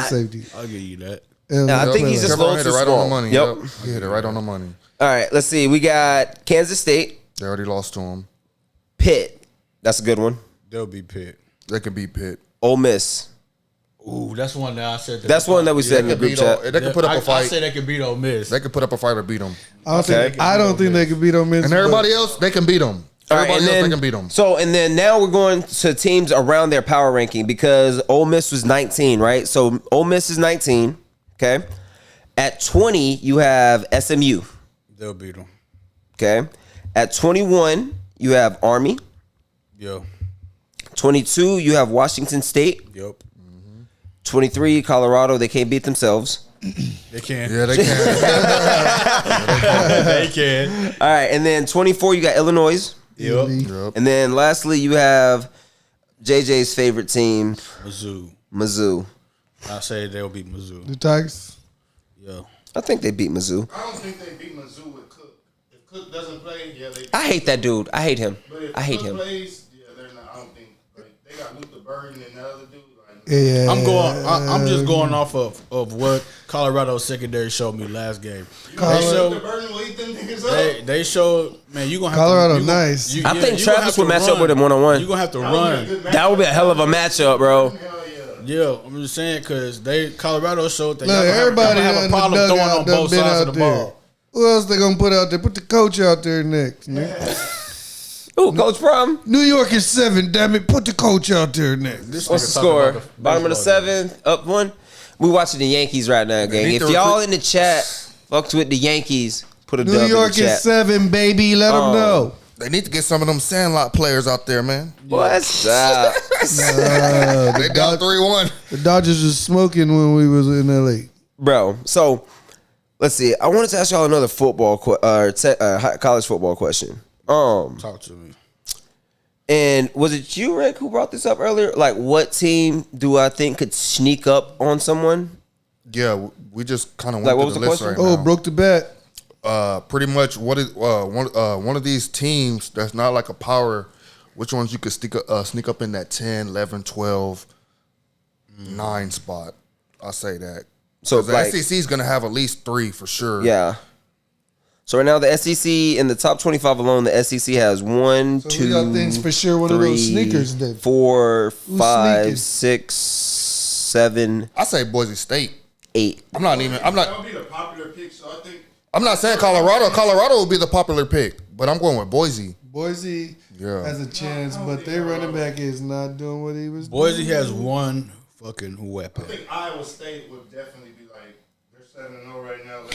B: safety.
A: I'll give you that.
C: I think he's just a little too
D: right
C: small.
D: on the money. Yep. He hit it right on the money.
C: All right, let's see. We got Kansas State.
D: They already lost to him.
C: Pitt. That's a good one.
A: They'll be Pitt.
D: They could beat Pitt.
C: Ole Miss.
A: Ooh, that's one that I said.
C: That's one that we said in the group chat.
D: They could put up a fight.
A: I said they could beat Ole Miss.
D: They could put up a fight or beat them.
B: I don't think they could beat Ole Miss.
D: And everybody else, they can beat them. Everybody else, they can beat them.
C: So, and then now we're going to teams around their power ranking because Ole Miss was 19, right? So Ole Miss is 19, okay? At 20, you have SMU.
A: They'll beat them.
C: Okay. At 21, you have Army.
A: Yo.
C: 22, you have Washington State.
A: Yep.
C: 23, Colorado. They can't beat themselves.
A: They can.
D: Yeah, they can.
A: They can.
C: All right, and then 24, you got Illinois.
A: Yep.
C: And then lastly, you have JJ's favorite team,
A: Mizzou. I say they'll beat Mizzou.
B: The Tigers.
A: Yeah.
C: I think they beat Mizzou.
E: I don't think they beat Mizzou with Cook. If Cook doesn't play, yeah, they.
C: I hate that dude. I hate him.
E: But if
C: I hate
E: Cook
C: him.
E: plays, yeah, they're not. I don't think they got Luther Burden and the other dude.
B: Yeah,
A: I'm just going off of what Colorado's secondary showed me last game. They showed, man, you gonna have
B: Colorado
A: to,
B: nice.
C: I think Travis would match up with him one-on-one.
A: You're gonna have to run.
C: That would be a hell of a matchup, bro.
A: Yeah, I'm just saying because Colorado showed that
B: everybody
A: have a problem throwing on both sides of the ball.
B: Who else they gonna put out there? Put the coach out there next.
C: Ooh, Coach Prom.
B: New York is 7. Damn it, put the coach out there next.
C: What's the score? Bottom of the 7th, up 1. We watching the Yankees right now, gang. If y'all in the chat fucks with the Yankees, put a dub in the chat.
B: New York is 7, baby. Let them know.
D: They need to get some of them Sandlot players out there, man.
C: What's up?
D: They down 3-1.
B: The Dodgers was smoking when we was in LA,
C: bro. So let's see. I wanted to ask y'all another football, college football question.
A: Talk to me.
C: And was it you, Rick, who brought this up earlier? Like, what team do I think could sneak up on someone?
D: Yeah, we just kind of went through the list right now.
B: Oh, broke the bet.
D: Pretty much what is one of these teams that's not like a power, which ones you could sneak up in that 10, 11, 12, 9 spot. I'll say that. So the SEC is going to have at least 3 for sure.
C: Yeah. So right now the SEC in the top 25 alone, the SEC has 1, 2,
B: things for sure. One 3, of those sneakers, then.
C: 4, 5, 6, 7.
D: I say Boise State.
C: 8.
D: I'm not.
E: That would be the popular pick. So I think.
D: I'm not saying Colorado. Colorado would be the popular pick, but I'm going with Boise.
B: Boise has a chance, but their running back is not doing what he was doing.
A: Boise has one fucking weapon.
E: I think Iowa State would definitely be like, they're 7-0 right now.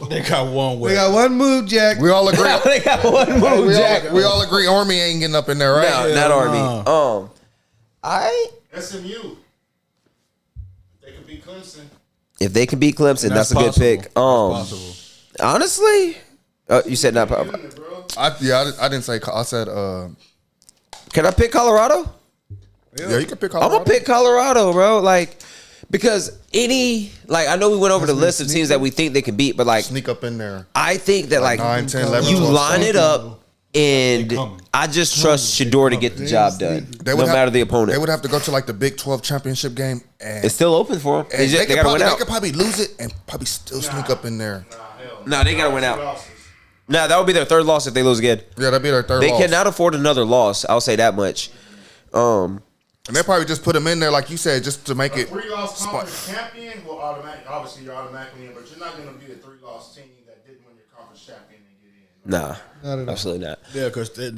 A: They got one weapon.
B: They got one move, Jack.
D: We all agree.
C: They got one move, Jack.
D: We all agree Army ain't getting up in there, right?
C: No, not Army.
E: SMU. They could beat Clemson.
C: If they can beat Clemson, that's a good pick. Honestly, you said not possible.
D: I didn't say. I said.
C: Can I pick Colorado?
D: Yeah, you can pick Colorado.
C: I'm gonna pick Colorado, bro. Like, because I know we went over the list of teams that we think they can beat, but like
D: sneak up in there.
C: I think that
D: 9, 10, 11,
C: you
D: 12,
C: line it up. And I just trust Shador to get the job done, no matter the opponent.
D: They would have to go to like the Big 12 championship game. And
C: it's still open for them. They got to win out.
D: They could probably lose it and probably still sneak up in there.
C: No, they got to win out. No, that would be their third loss if they lose again.
D: Yeah, that'd be their third loss.
C: They cannot afford another loss. I'll say that much.
D: And they probably just put them in there, like you said, just to make it.
E: 3-loss conference champion will automatically, obviously you're automatically in, but you're not going to be a 3-loss team that didn't win your conference champion and get in.
C: Nah, absolutely not.
A: Yeah, because that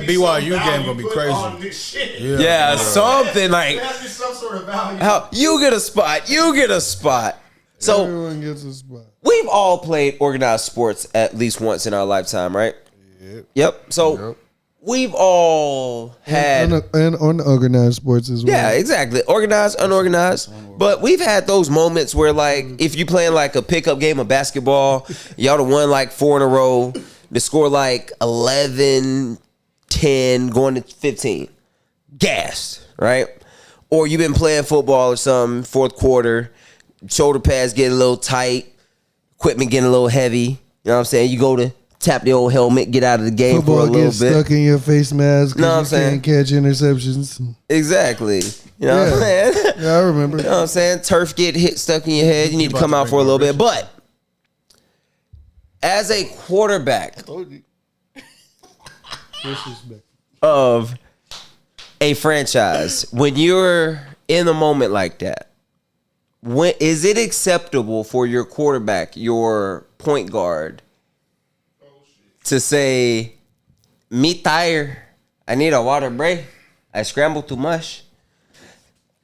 A: BYU game gonna be crazy.
C: Yeah, something like
E: there has to be some sort of value.
C: how you get a spot. So
B: everyone gets a spot.
C: we've all played organized sports at least once in our lifetime, right? Yep. So we've all had
B: and unorganized sports as well.
C: yeah, exactly. Organized, unorganized. But we've had those moments where, like, if you playing like a pickup game of basketball, y'all done won like 4 in a row, the score like 11, 10, going to 15. Gassed, right? Or you've been playing football or something, fourth quarter, shoulder pads get a little tight, equipment getting a little heavy. You know what I'm saying? You go to tap the old helmet, get out of the game
B: Football
C: for a little
B: gets
C: bit.
B: stuck in your face mask
C: Know what I'm
B: because you can't catch interceptions.
C: Exactly. You know what I'm saying?
B: Yeah, I remember.
C: You know what I'm saying? Turf get hit stuck in your head. You need to come out for a little bit. But as a quarterback of a franchise, when you're in a moment like that, when is it acceptable for your quarterback, your point guard, to say, "Me tired. I need a water break. I scrambled too much."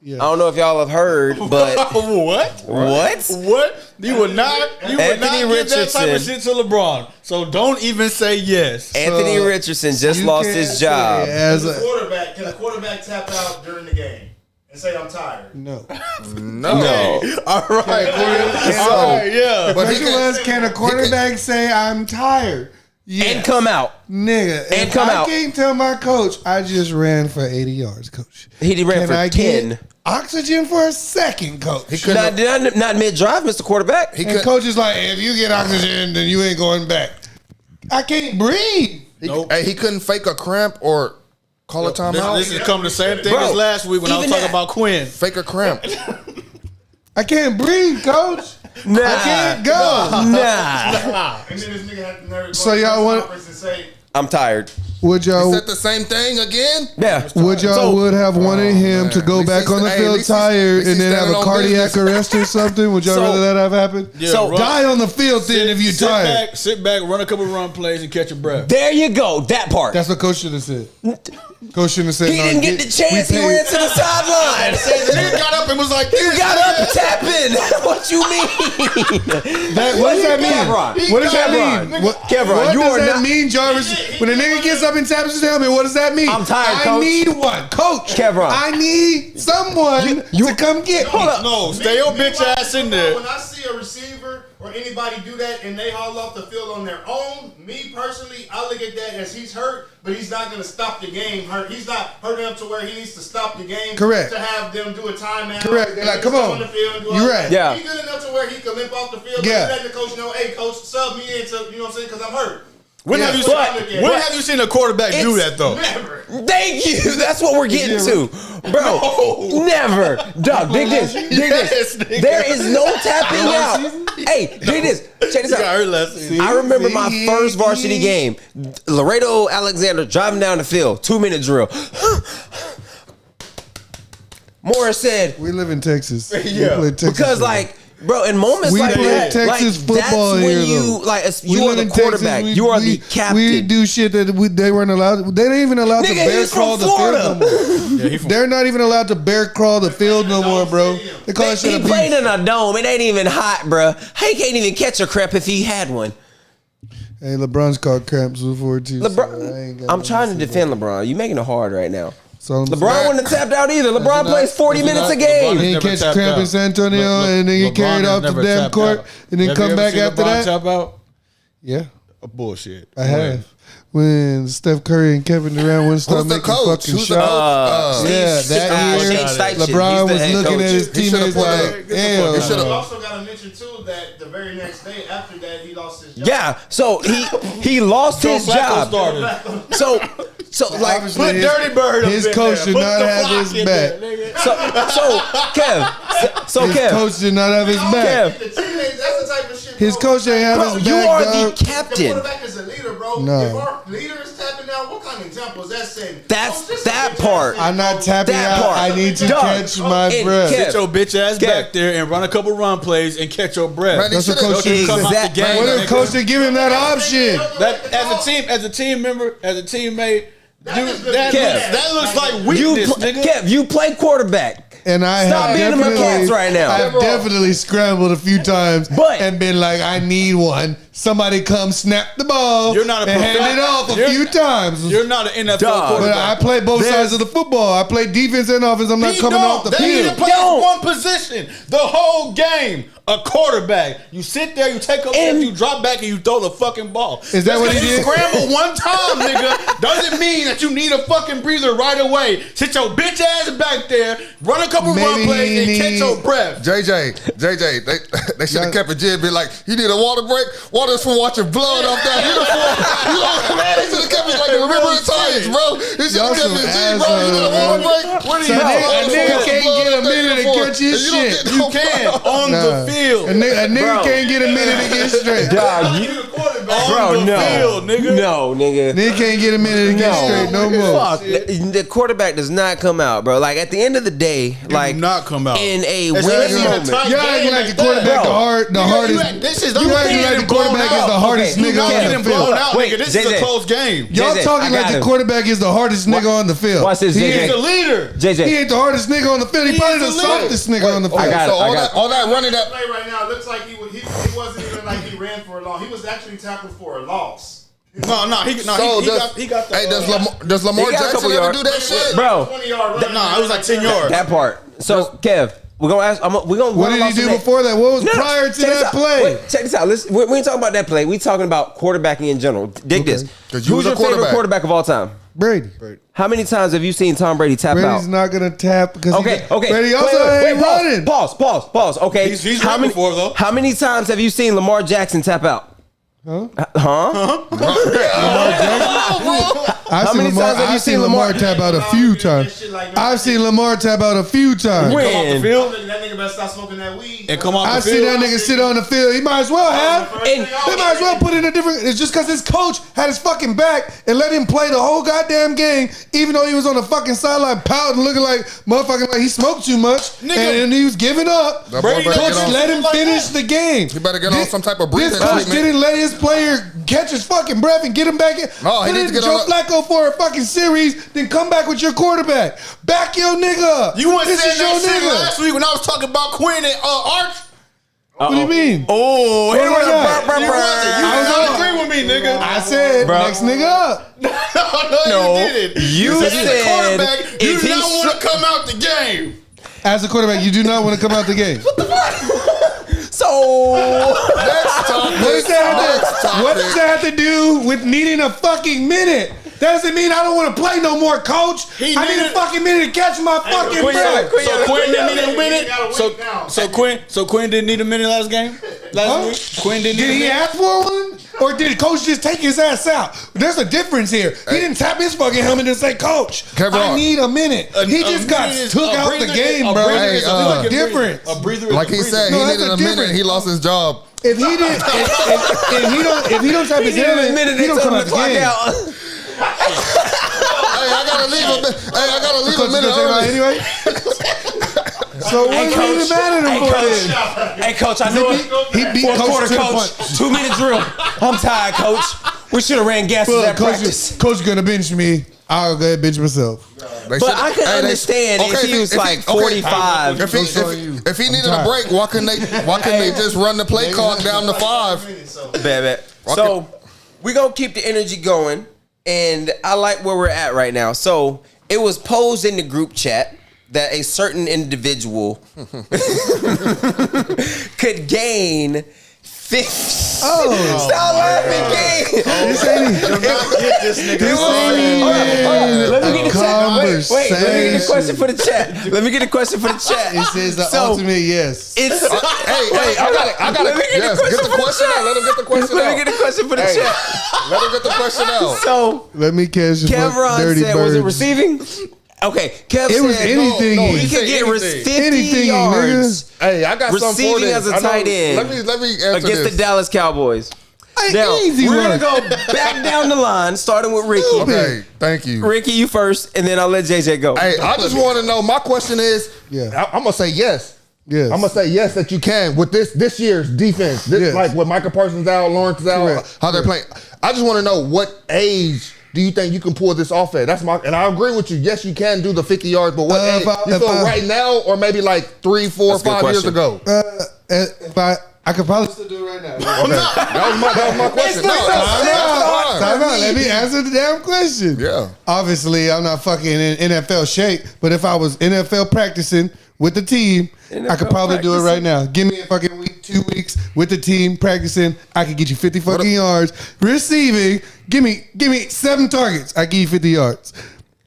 B: Yeah.
C: I don't know if y'all have heard, but
A: What?
C: what?
A: You would not. You would
C: Anthony
A: not give that type
C: Richardson.
A: of shit to LeBron. So don't even say yes.
C: Anthony Richardson just
B: You
C: lost
B: can't
C: his
B: say
C: job.
B: as
E: Can
B: a
E: a quarterback tap out during the game and say I'm tired?
B: no.
C: No.
A: All right. All right. Yeah.
D: But he
B: Question
D: can,
B: was, can a quarterback say I'm tired? Yes.
C: And come out.
B: Nigga,
C: And
B: if
C: come
B: I
C: out.
B: can't tell my coach I just ran for 80 yards, coach.
C: He ran
B: Can
C: for
B: I
C: 10.
B: get oxygen for a second, coach?
D: he couldn't.
C: Not mid-drive, Mr. Quarterback.
D: He
B: And
D: could.
B: coach is like, if you get oxygen, then you ain't going back. I can't breathe.
A: Nope.
D: Hey, he couldn't fake a cramp or call a timeout.
A: This is coming the same thing
C: Bro,
A: as last week when I was
C: even
A: talking
C: that-
A: about Quinn.
D: Fake a cramp.
B: I can't breathe, coach.
C: Nah.
B: I can't go.
C: Nah.
E: And then this nigga had the nerve to
B: So
E: go to
B: y'all
E: the
B: want-
E: conference and say,
C: I'm tired.
B: Would
D: He
B: y'all
D: said the same thing again.
C: Yeah.
B: would y'all
A: So-
B: would have wanted him
D: man.
B: to
D: At
B: go
D: least
B: back
D: he's-
B: on the
D: hey, at
B: field
D: least he's-
B: tired
D: at least
B: and
D: he's
B: then have
D: standing
B: a
D: on
B: cardiac
D: business.
B: arrest or something? Would y'all
C: So-
B: rather that have happened?
A: Yeah,
C: So-
A: run-
B: Die on the field then if you tired.
A: sit back, run a couple run plays, and catch your breath.
C: There you go. That part.
B: That's what coach should have said. Coach shouldn't have said
C: He
B: no.
C: didn't get the chance. He ran to the sideline.
A: Nigga got up and was like,
C: You got up tapping. What you mean?
B: What does that mean?
C: Kevron.
B: What does that
C: Kevron.
B: mean? What,
C: Kevron,
B: what
C: you
B: does
C: are
B: that
C: not-
B: mean, Jarvis? When a nigga gets up and taps his helmet, what does that mean?
C: I'm tired,
B: I
C: coach.
B: need one, coach.
C: Kevron.
B: I need someone to come get me.
A: no, stay your bitch ass in there.
E: When I see a receiver or anybody do that and they haul off the field on their own, me personally, I look at that as he's hurt, but he's not going to stop the game. He's not hurt enough to where he needs to stop the game.
B: Correct.
E: To have them do a timeout.
B: Correct.
E: They
B: Like,
E: can
B: come
E: step
B: on.
E: the field and do all
B: You're
E: that.
B: right.
C: Yeah.
E: He's good enough to where he can limp off the field.
B: Yeah.
E: But he let the coach know, hey, coach, sub me in to, you know what I'm saying, because I'm hurt.
A: When
B: Yeah.
A: have you
E: But-
A: seen? When have you seen a quarterback do that though?
E: Never.
C: Thank you. That's what we're getting to. Bro, never. Dog, dig this. Dig
A: Yes,
C: this.
A: nigga.
C: There is no tapping out. Hey, dig this. Check this
A: He got
C: out.
A: hurt last season.
C: I remember my first varsity game. Laredo Alexander driving down the field, 2-minute drill. Morris said,
B: We live in Texas.
A: Yeah.
B: We play Texas
C: because
B: football.
C: like, bro, in moments
B: We
C: like
B: play
C: that,
B: Texas
C: like,
B: football
C: that's when
B: here,
C: you
B: though.
C: like
B: We
C: you are
B: live
C: the
B: in Texas.
C: quarterback. You are the captain.
B: We do shit that they weren't allowed. They ain't even allowed to
C: Nigga,
B: bear
C: he's
B: crawl
C: from
B: the field no
C: Florida.
B: more.
A: Yeah, he from-
B: They're not even allowed to bear crawl the field no more, bro. They call that shit
C: He
B: abuse.
C: played in a dome. It ain't even hot, bro. He can't even catch a crap if he had one.
B: Hey, LeBron's caught cramps before too. so I ain't
C: LeBron,
B: got
C: I'm
B: no
C: trying to
B: say
C: defend LeBron. You making it hard right now.
B: So I'm
C: LeBron
B: saying.
C: wouldn't have tapped out either. LeBron
B: not-
C: plays 40
A: that's
C: minutes a
A: not-
C: game.
B: He didn't
A: Never
B: catch
A: tapped
B: cramp in
A: out.
B: San Antonio and then get
A: LeBron
B: carried
A: has
B: off the
A: never
B: damn
A: tapped
B: court
A: out.
B: and then
A: Have
B: come
A: you ever
B: back
A: seen
B: after
A: LeBron
B: that.
A: Tap out?
B: Yeah,
A: Bullshit.
B: I have. When Steph Curry and Kevin Durant wouldn't start
D: Who's the
B: making
D: coach?
B: fucking
D: Who's the
B: shots.
D: coach?
B: Yeah, that year,
C: Shane Steichen, he's
B: LeBron
C: the
B: was
C: head
B: looking
C: coach.
B: at his
D: He should've
B: teammates
D: put
B: like,
D: up.
B: "Hell,
D: He should've-
E: You
B: no."
E: also got to mention too that the very next day after that he lost his job.
C: Yeah, so he lost
A: Joe
C: his
A: Flacco
C: job.
A: started.
C: So like
B: Obviously,
A: Put
B: his-
A: Dirty Bird up
B: his
A: in
B: coach
A: there.
B: should
A: Put
B: not
A: the
B: have
A: Flock
B: his
A: in
B: back.
A: there, nigga.
C: so Kev.
B: His coach did not have his back.
C: Kev.
E: The teammates, that's the type of shit.
B: His
E: bro.
B: coach ain't have
C: Bro,
B: his
C: you
B: back,
C: are
B: dog.
C: the
E: The
C: captain.
E: quarterback is a leader, bro.
B: No.
E: If our leader is tapping out, what kind of example is that setting?
C: That's
E: Coach, this
C: that
E: is a
C: part.
E: bitch-ass
B: I'm not tapping
C: That
B: out.
C: part.
B: I need to
C: Dog.
B: catch my
C: And
B: breath.
C: Kev,
A: Get your bitch ass
C: Kev.
A: back there and run a couple run plays and catch your breath.
D: Man,
B: That's what
D: should've-
B: coach should
A: Come out
B: say.
A: the game,
B: What if
A: nigga.
B: coach didn't give him that option?
A: That as a team member, as a teammate, dude,
E: is the-
A: that
C: Kev.
A: looks like
C: You
A: weakness,
C: pl-
A: nigga.
C: Kev, you play quarterback.
B: And I
C: Stop
B: have
C: beating my cats right now.
B: I've definitely scrambled a few times and been like, I need one. Somebody come snap the ball
A: You're not a
B: and hand it off a few times.
A: You're not an NFL quarterback.
B: But I play both sides of the football. I play defense and offense. I'm not coming off the
A: They need to
B: field.
A: play one position the whole game. A quarterback. You sit there, you take up, you drop back, and you throw the fucking ball.
B: Is that what he did?
A: You scramble one time, nigga, doesn't mean that you need a fucking breather right away. Sit your bitch ass back there, run a couple run plays, and catch your breath.
D: JJ, they should have kept it Jim. Be like, you need a water break. Water's from watching blood off that uniform. You know, man, they should have kept it like the Remembrance Titans, bro. They should have kept it G, bro. You need a water break. What do you
B: A nigga can't get a minute to catch his shit.
A: You can on the field.
B: A nigga can't get a minute to get straight.
C: Dog, No, nigga.
B: Nigga can't get a minute to get straight no more.
C: Fuck. The quarterback does not come out, bro. Like at the end of the day, like
A: do not come out
C: in a
A: That's
C: winning
A: not even a
C: moment.
A: tight
B: Y'all acting
A: game
B: like
A: like
B: the quarterback
A: that.
B: the hardest.
A: This is
B: You acting like the quarterback is the hardest nigga on the
A: blown
B: field.
A: out,
C: Wait,
A: nigga. This is
C: JJ.
A: a close game.
B: Y'all
C: JJ,
B: talking
C: I got
B: like the
C: him.
B: quarterback is the hardest nigga on the field.
C: Watch this,
B: He
C: JJ.
A: He's the leader.
B: He
C: JJ.
B: ain't the hardest nigga on the field. He probably the
A: He's the leader.
B: softest nigga on the field.
C: I got
D: So
C: it.
D: all that running that.
E: Play right now looks like he wasn't even like he ran for a loss. He was actually tackled for a loss.
A: No, he got the.
D: Hey, does Lamar
C: He got a couple
D: Jackson ever
C: yards.
D: do that shit?
C: Bro,
E: 20-yard run.
A: No, it was like 10 yards.
C: that part. So, Kev, we're gonna ask. We're gonna.
B: What did he do before that? What was prior to that play?
C: Wait, check this out. Listen, we ain't talking about that play. We talking about quarterbacking in general. Dig this.
D: 'Cause you
C: Who's
D: was a
C: your favorite
D: quarterback.
C: quarterback of all time?
B: Brady.
C: How many times have you seen Tom Brady tap
B: Brady's
C: out?
B: not gonna tap because
C: Okay.
B: Brady also ain't running.
C: Pause. Okay.
A: He's
C: how
A: run
C: many,
A: before, though.
C: How many times have you seen Lamar Jackson tap out?
B: I've seen Lamar tap out a few times. I've seen Lamar tap out a few times.
C: When?
E: That nigga better stop smoking that weed.
A: And come off
B: I
A: the
B: see
A: field.
B: that nigga sit on the field. He might as well have.
C: And
B: He might as well put in a different. It's just because his coach had his fucking back and let him play the whole goddamn game, even though he was on the fucking sideline pouting, looking like motherfucking like he smoked too much, and he was giving up.
D: That boy better
B: Coach
D: get on-
B: let him finish the game.
D: He better get on some type of breathing
B: This coach
D: treatment.
B: didn't let his player catch his fucking breath and get him back in.
D: No, he
B: Put
D: needs
B: in
D: to get
B: Joe
D: on-
B: Flacco for a fucking series, then come back with your quarterback. Back your nigga.
A: You weren't
B: This
A: saying
B: is your
A: that shit
B: nigga.
A: last week when I was talking about Quinn and Arch.
B: What do you mean?
A: Oh,
B: What
A: he
B: do I
A: was
B: got?
A: You wasn't. You
B: I was
A: did not
B: on.
A: agree with me, nigga.
B: I said next nigga up.
A: No, you didn't.
C: You
A: said
C: said
A: as a quarterback, you
C: if
A: do
C: he
A: not want to come out the game.
B: As a quarterback, you do not want to come out the game.
C: So
D: Next topic.
B: What does that
D: Next
B: have to, what does
D: topic.
B: that have to do with needing a fucking minute? That doesn't mean I don't want to play no more, coach. I need a
A: needed-
B: fucking minute to catch my fucking breath.
A: So Quinn didn't need a
E: He
A: minute.
E: gotta wait now.
A: So Quinn didn't need a minute last game. Last week, Quinn didn't
B: Did
A: need a
B: he
A: minute.
B: ask for one? Or did coach just take his ass out? There's a difference here. He didn't tap his fucking helmet and say, coach,
D: Kevin
B: I
D: Hart.
B: need a minute. He just got took out the game, bro.
D: Hey,
B: There's a difference.
A: A breather.
D: Like he said,
B: No,
D: he
B: that's
D: needed
B: a
D: a minute.
B: difference.
D: He lost his job.
B: If he didn't, if he don't tap his helmet, he don't come out the game.
D: Hey, I gotta leave a minute. Hey, I gotta leave a
B: Coach is
D: minute
B: gonna take him out
D: early.
B: anyway. So what's even mad at him for then?
C: Hey, coach, I know it.
B: He beat
C: Fourth
B: coach
C: quarter,
B: to the
C: coach.
B: punch.
C: 2 minute drill. I'm tired, coach. We should have ran gases
B: Look,
C: at practice.
B: coach gonna bench me. I'll go ahead and bench myself.
D: They
C: But
D: should-
C: I can
D: hey, they-
C: understand if he was like 45.
D: If he needed a
B: tired.
D: break, why couldn't they just run the play clock down to 5?
C: Bad. So we gonna keep the energy going, and I like where we're at right now. So it was posed in the group chat that a certain individual could gain 50. Stop laughing, King.
B: This ain't
C: Let me get the chat. Wait, let me get the
B: conversation.
C: question for the chat. Let me get a question for the chat.
B: This is the
C: So,
B: ultimate yes.
C: It's
D: Hey, I got
C: Let me
D: it.
C: get the
D: Yes,
C: question
D: get the
C: for the
D: question
C: chat.
D: out. Let him get the question
C: Let me
D: out.
C: get a question for the
D: Hey,
C: chat.
D: let him get the question out.
C: So
B: Let me catch you
C: Kevron
B: dirty
C: said,
B: birds.
C: was it receiving? Okay, Kev
B: It was
C: said
B: anything.
C: he
B: He
C: could
A: said
C: get
A: anything.
C: 50
B: Anything,
C: yards
D: Hey, I got something for
C: receiving
D: this.
C: as a
D: I know-
C: tight end
D: Let me answer
C: against
D: this.
C: the Dallas Cowboys.
B: Hey,
C: Now,
B: easy
C: we're
B: work.
C: gonna go back down the line, starting with Ricky.
D: Okay, thank you.
C: Ricky, you first, and then I'll let JJ go.
D: Hey, I just want to know. My question is,
B: Yeah.
D: I'm gonna say yes.
B: Yes.
D: I'm gonna say yes that you can with this year's defense. This,
B: Yes.
D: like with Micah Parsons out, Lawrence is out,
B: Correct.
D: how they're playing. I just want to know what age do you think you can pull this off at? And I agree with you. Yes, you can do the 50 yards, but what you feel right now or maybe like 3, 4, 5 years ago?
B: If I could probably still do it right now.
D: Okay. That was my question.
B: Time out. Let me answer the damn question.
D: Yeah.
B: Obviously, I'm not fucking in NFL shape, but if I was NFL practicing with the team, I could probably do it right now. Give me a fucking week, 2 weeks with the team practicing. I could get you 50 fucking yards. Receiving, give me 7 targets. I give you 50 yards.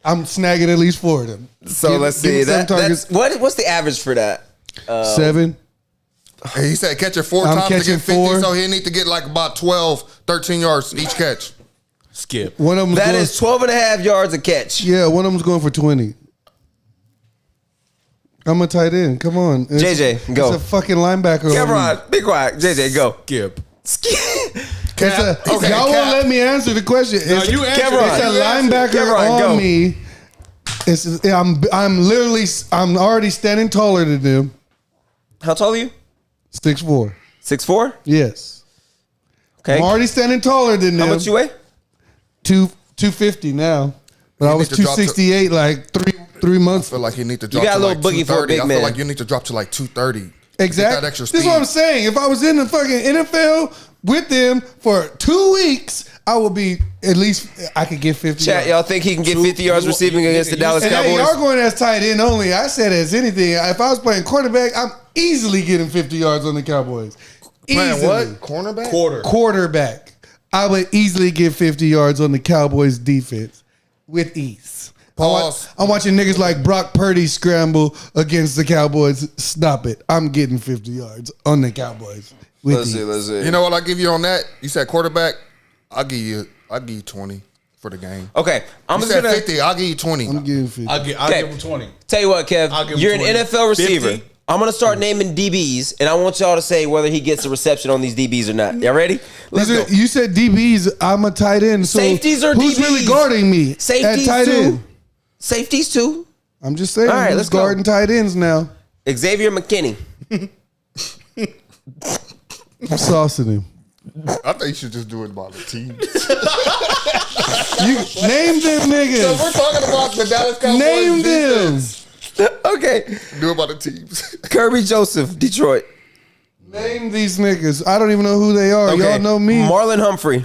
B: I'm snagging at least 4 of them.
C: So let's see. What's the average for that?
B: 7.
D: He said catch it 4 times to get 50, so he need to get like about 12, 13 yards each catch.
A: Skip.
B: One of them
C: that is 12 and a half yards a catch.
B: Yeah, one of them's going for 20. I'm a tight end. Come on.
C: JJ, go.
B: It's a fucking linebacker.
C: Cameron, be quiet. JJ, go.
A: Skip.
B: Y'all won't let me answer the question.
A: No, you answer.
B: It's a linebacker on me. I'm already standing taller than them.
C: How tall are you?
B: 6'4".
C: 6'4"?
B: Yes.
C: Okay.
B: I'm already standing taller than them.
C: How much you weigh?
B: 250 now. But I was 268 like three months.
D: I feel like you need to drop
C: you got
D: to
C: a little
D: like
C: boogie for a big man.
D: I feel like you need to drop to like 230.
B: Exactly.
D: That extra speed.
B: This is what I'm saying. If I was in the fucking NFL with them for 2 weeks, I would be at least, I could get 50
C: Chat,
B: yards.
C: y'all think he can get 50 yards receiving against the Dallas
B: And
C: Cowboys?
B: hey, y'all going as tight end only. I said as anything. If I was playing quarterback, I'm easily getting 50 yards on the Cowboys.
D: Playing what? Cornerback?
B: Quarterback. I would easily get 50 yards on the Cowboys defense with ease. I'm watching niggas like Brock Purdy scramble against the Cowboys. Stop it. I'm getting 50 yards on the Cowboys.
C: Let's see.
D: You know what I'll give you on that? You said quarterback. I'll give you 20 for the game.
C: Okay.
D: I'm just gonna 50. I'll give you 20.
B: I'm getting 50.
A: I'll give him 20.
C: Tell you what, Kev. You're an NFL receiver.
A: 50.
C: I'm going to start naming DBs, and I want y'all to say whether he gets a reception on these DBs or not. Y'all ready? Let's go.
B: You said DBs. I'm a tight end. So
C: Safeties or
B: who's
C: DBs?
B: really guarding me?
C: Safeties
B: at tight
C: too.
B: end?
C: Safeties too.
B: I'm just saying.
C: All right,
B: who's
C: let's go.
B: guarding tight ends now?
C: Xavier McKinney.
B: I'm saucing him.
D: I think you should just do it by the team.
B: You name them niggas.
D: So we're talking about the Dallas Cowboys.
B: Name
D: defense.
B: them.
C: Okay.
D: Do it by the teams.
C: Kirby Joseph, Detroit.
B: Name these niggas. I don't even know who they are.
C: Okay.
B: Y'all know me.
C: Marlon Humphrey.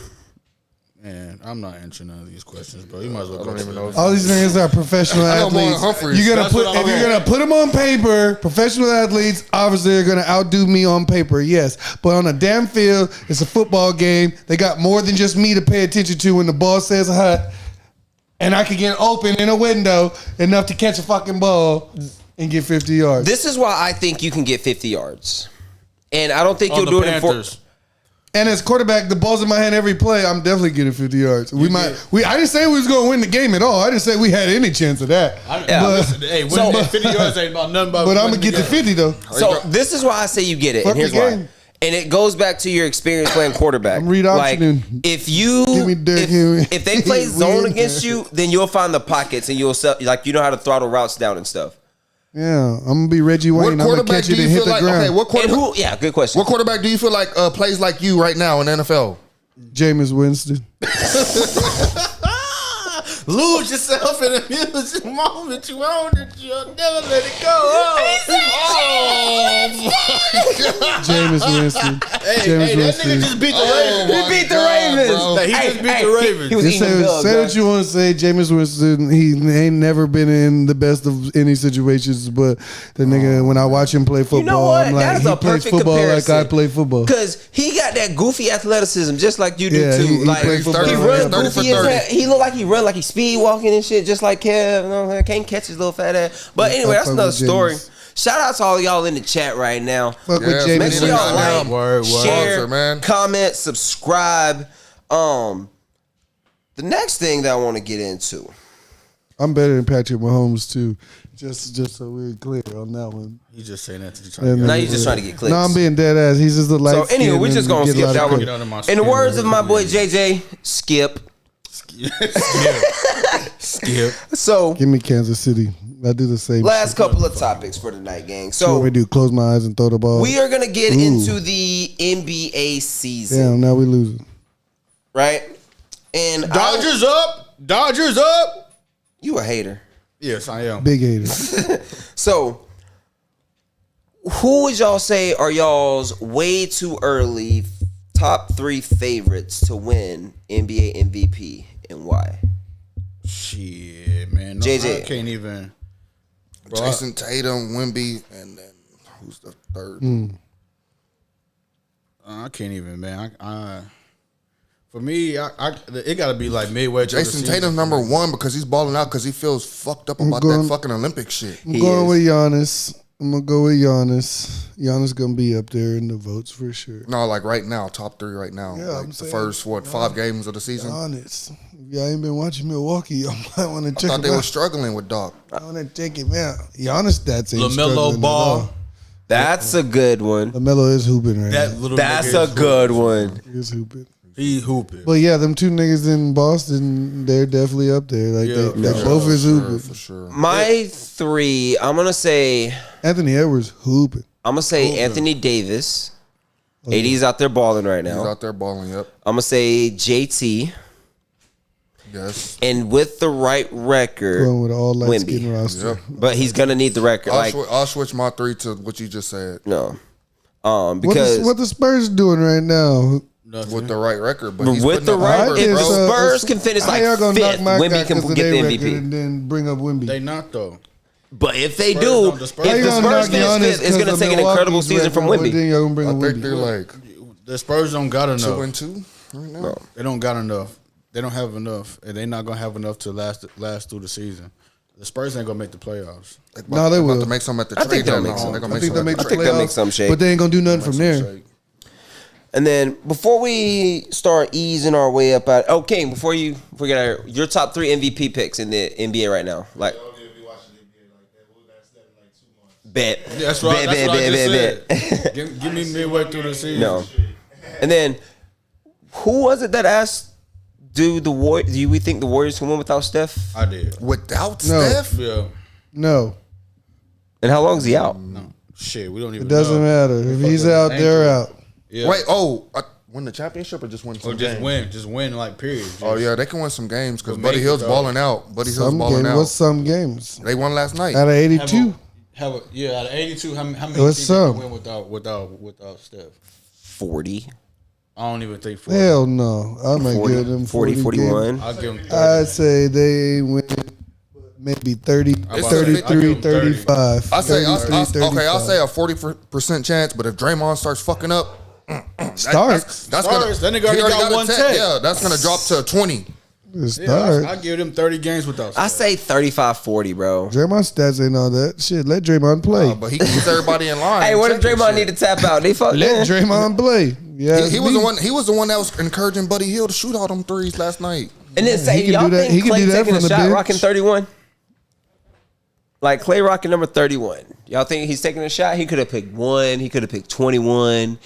A: Man, I'm not answering none of these questions, bro. You might as well.
D: I don't even know.
B: All these niggas are professional
D: I know
B: athletes.
D: Marlon Humphreys.
B: You're gonna
A: That's
B: put
A: what I'm
B: if you're
A: on.
B: gonna put them on paper. Professional athletes obviously are gonna outdo me on paper. Yes, but on a damn field, it's a football game. They got more than just me to pay attention to when the ball says hut, and I could get open in a window enough to catch a fucking ball and get 50 yards.
C: This is why I think you can get 50 yards. And I don't think you'll do it in 4.
B: And as quarterback, the ball's in my hand every play. I'm definitely getting 50 yards. I didn't say we was going to win the game at all. I didn't say we had any chance of that.
A: Winning 50 yards ain't about nothing but.
B: But I'm gonna get to 50 though.
C: So this is why I say you get it.
B: Fuck
C: And here's
B: the
C: why.
B: game.
C: And it goes back to your experience playing quarterback.
B: I'm read optioning.
C: Like, if you
B: Give me Derrick Henry.
C: if they play zone
B: Win.
C: against you, then you'll find the pockets and you'll like you know how to throttle routes down and stuff.
B: Yeah, I'm gonna be Reggie Wayne.
D: What
B: I'm gonna
D: quarterback
B: catch
D: do
B: it
D: you
B: and hit
D: feel
B: the
D: like?
B: ground.
D: Okay, what
C: And
D: quarterback?
C: yeah, good question.
D: What quarterback do you feel like plays like you right now in the NFL?
B: Jameis Winston.
A: Lose yourself in the music moment. You own it. You'll never let it go.
B: Jameis Winston.
A: Hey, that nigga just beat the Ravens.
C: He beat the Ravens.
A: He just beat the Ravens.
C: He was
B: Just
C: eating dogs,
B: say
C: right?
B: what you want to say. Jameis Winston, he ain't never been in the best of any situations, but the nigga, when I watch him play football,
C: You know what?
B: I'm like,
C: That is
B: he
C: a
B: plays
C: perfect
B: football
C: comparison.
B: like I play football.
C: Because he got that goofy athleticism just like you do
B: Yeah,
C: too.
B: he
C: Like
B: played
C: he
B: football.
C: runs
D: 30 for
C: goofy as
D: 30.
C: hell. He look like he run like he speed walking and shit, just like Kev. You know what I'm saying? Can't catch his little fat ass. But
B: Yeah,
C: anyway,
B: I
C: that's
B: fuck
C: another
B: with
C: story.
B: Jameis.
C: Shout out to all y'all in the chat right now.
B: Fuck with
D: Yeah,
B: Jameis
C: Make sure
B: Winston.
C: y'all like,
A: Word.
C: share,
D: Sponsor, man.
C: comment, subscribe. The next thing that I want to get into.
B: I'm better than Patrick Mahomes too. Just so we're clear on that one.
A: You just saying that to try to
C: Now you just trying to get clicks.
B: No, I'm being dead ass. He's just the light.
C: So anyway, we just gonna skip that one.
A: Get under my
C: In the
A: skin.
C: words of my boy JJ, skip.
A: Skip.
C: So
B: Give me Kansas City. I do the same.
C: last
B: shit.
C: couple of topics for the night, gang.
B: What
C: So
B: we do? Close my eyes and throw the ball.
C: we are gonna get
B: Ooh.
C: into the NBA season,
B: Damn, now we losing.
C: right? And
A: Dodgers up. Dodgers up.
C: You a hater.
A: Yes, I am.
B: Big hater.
C: So, who would y'all say are y'all's way too early top 3 favorites to win NBA MVP and why?
A: Shit, man. No,
C: JJ.
A: I can't even. Bro,
D: Jason Tatum, Wemby, and then who's the third?
A: I can't even, man. For me, it got to be like midway.
D: Jason Tatum's number 1 because he's balling out because he feels fucked up about that fucking Olympic shit.
B: I'm going with Giannis. I'm going to go with Giannis. Giannis going to be up there in the votes for sure.
D: No, like right now, top 3 right now.
B: Yeah,
D: like
B: I'm
D: the
B: saying,
D: first, 5 games of the season?
B: Giannis. If y'all ain't been watching Milwaukee, y'all might want to check
D: I thought
B: him
D: they were
B: out.
D: struggling with Doc.
B: I want to check him out. Giannis stats ain't
A: LaMelo
B: struggling at all.
A: Ball.
C: That's a good one.
B: LaMelo is hooping right
A: That
B: now.
A: little.
C: That's
A: nigga
C: a
A: is
C: good one.
B: He is hooping.
A: He hooping.
B: But yeah, them 2 niggas in Boston, they're definitely up there. Like
A: Yeah,
B: they
A: for
B: both is hooping.
D: For sure.
C: My 3, I'm gonna say
B: Anthony Edwards hooping.
C: Anthony Davis. AD's out there balling right
D: He's
C: now.
D: out there balling, yep.
C: I'm gonna say JT.
D: Yes.
C: And with the right record,
B: Going with all light
C: Wemby.
B: skin roster.
D: Yep.
C: but he's gonna need the record.
D: I'll switch my 3 to what you just said.
C: No, because
B: What the Spurs doing right now?
D: With the right record, but he's
C: with
D: putting
C: the
D: up
C: right,
D: numbers,
C: if
D: bro.
C: the Spurs can finish
B: how
C: like
B: y'all gonna
C: 5th,
B: knock my guy
C: Wemby can
B: 'cause of
C: get the
B: their
C: MVP.
B: record and then bring up Wemby.
A: They not though.
C: But if they
A: Spurs
C: do,
A: don't- the
C: if
A: Spurs-
B: How
C: the
B: you gonna
C: Spurs
B: knock
C: finish
B: Giannis
C: 5th, it's
B: 'cause
C: gonna
B: of
C: take an
B: Milwaukee's
C: incredible season from
B: record?
C: Wemby.
B: Then y'all gonna bring
D: I
B: up
D: think
B: Wemby.
D: they're like
A: The Spurs don't got enough.
D: 2-2 right now.
A: They don't got enough. They don't have enough, and they're not gonna have enough to last through the season. The Spurs ain't gonna make the playoffs.
B: No, they
D: They're
B: will.
D: about to make some at the
C: I think
D: trade
C: they'll
D: deadline.
C: make some.
D: They're gonna
B: I
D: make
B: think
D: some
B: they'll
D: at
B: make
D: the
B: the
D: trade
C: think they'll make
B: playoffs,
C: some shake.
B: but they ain't gonna do nothing from there.
D: deadline.
C: And then before we start easing our way up out, King, before we get your top 3 MVP picks in the NBA right now, like
E: Y'all gonna be watching the NBA like that. We'll last that in like 2 months.
C: bet,
A: That's right. That's what I just
C: bet.
A: said. Give me midway through the season.
C: No, and then who was it that asked? Do we think the Warriors can win without Steph?
A: I did.
D: Without
B: No.
D: Steph,
A: Yeah.
B: No,
C: And how long is he out?
A: No. Shit, we don't even.
B: it doesn't
A: know.
B: matter. If he's out, they're out.
A: Yeah.
D: wait. Win the championship or just win some
A: Or just
D: games?
A: just win like period. Just,
D: Oh yeah, they can win some games because
A: But
D: Buddy
A: make it
D: Hill's
A: though.
D: balling out. Buddy Hill's
B: Some
D: balling
B: games.
D: out.
B: What's some games?
D: They won last night.
B: Out of
A: Have
B: 82,
A: out of 82. How many
B: What's
A: teams
B: some?
A: can win without Steph?
C: 40,
A: I don't even think 40.
B: hell no. I might
C: 40,
B: give them
C: 40,
B: 40
C: 41.
A: I'll give them 30.
B: I'd say they win maybe 30,
A: about to say,
B: 33,
A: I'll give 'em 30.
B: 35.
D: I say,
B: 33,
D: okay, I'll
B: 35.
D: say a 40% chance. But if Draymond starts fucking up,
B: Starks.
D: that's
A: Starks, that nigga
D: he
A: already got
D: a
A: one
D: 10.
A: tech.
D: Yeah, that's gonna drop to 20.
B: It
A: Yeah,
B: starts.
A: I give them 30 games without Steph.
C: I say 35-40, bro.
B: Draymond stats ain't all that. Shit, let Draymond play.
D: But he keeps everybody in line.
C: Hey, what if
D: Checking
C: Draymond
D: shit.
C: need to tap out? They fuck.
B: Let Draymond play. Yeah,
D: He was the one. He was the one that was encouraging Buddy Hill to shoot all them threes last night.
C: And then say
B: he can
C: y'all
B: do that.
C: think
B: He can
C: Clay
B: do that
C: taking
B: from
C: a
B: the
C: shot,
B: bench.
C: rocking 31. Like Clay rocking number 31. Y'all think he's taking a shot? He could have picked 1. He could have picked 21,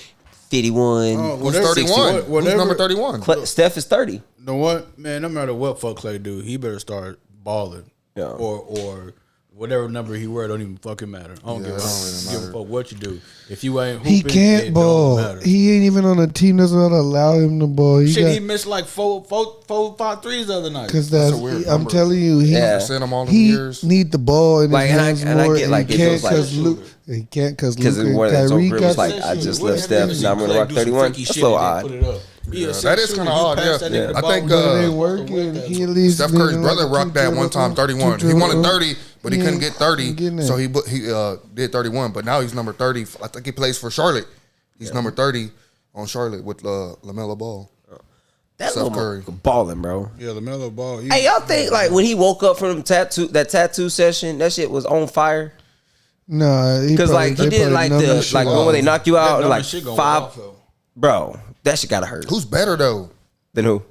C: 51.
A: Oh,
D: Who's
A: whatever-
D: 31?
A: whatever-
D: Who's number 31?
C: Steph is 30.
A: You know what, man? No matter what fuck Clay do, he better start balling.
C: Yeah.
A: Or whatever number he wear don't even fucking matter. I don't give a
D: it don't really
A: give a
D: matter.
A: fuck what you do. If you ain't hooping,
B: he
A: it
B: can't
A: don't
B: ball.
A: matter.
B: He ain't even on a team that's gonna allow him to ball. He
A: Shit, he
B: got
A: missed like 5 threes the other night.
B: because
D: That's
B: that's.
D: a weird
B: I'm
D: number.
B: telling you, he
C: Yeah.
D: Seen him all them
B: he
D: years.
B: need the ball in
C: Like,
B: his
C: and I-
B: hands
C: and I
B: more.
C: get, like,
B: he
C: it
B: can't
C: feels like-
B: because Luke. He can't because
C: Because
B: Luke
C: it
B: and
C: was so
B: Kyrie
C: it
B: got
C: was like, I just left Steph. Now I'm going to rock 31. That's a little odd.
D: That is kinda odd, yeah. I think,
B: But it ain't working. He at least
D: Steph Curry's
B: been
D: brother
B: like a
D: rocked that one time 31. He wanted 30, but he couldn't get 30,
B: getting
D: so
B: it.
D: he did 31. But now he's number 30. I think he plays for Charlotte. He's number 30 on Charlotte with LaMelo Ball.
C: That
D: Steph
C: little
D: Curry.
C: balling, bro.
A: Yeah, LaMelo Ball.
C: Hey, y'all think like when he woke up from that tattoo session, that shit was on fire?
B: Nah,
C: Because like he did like the like one where they knock you out like
A: shit gonna
C: 5.
A: walk off, though.
C: Bro, that shit gotta hurt.
D: Who's better though,
C: Then who?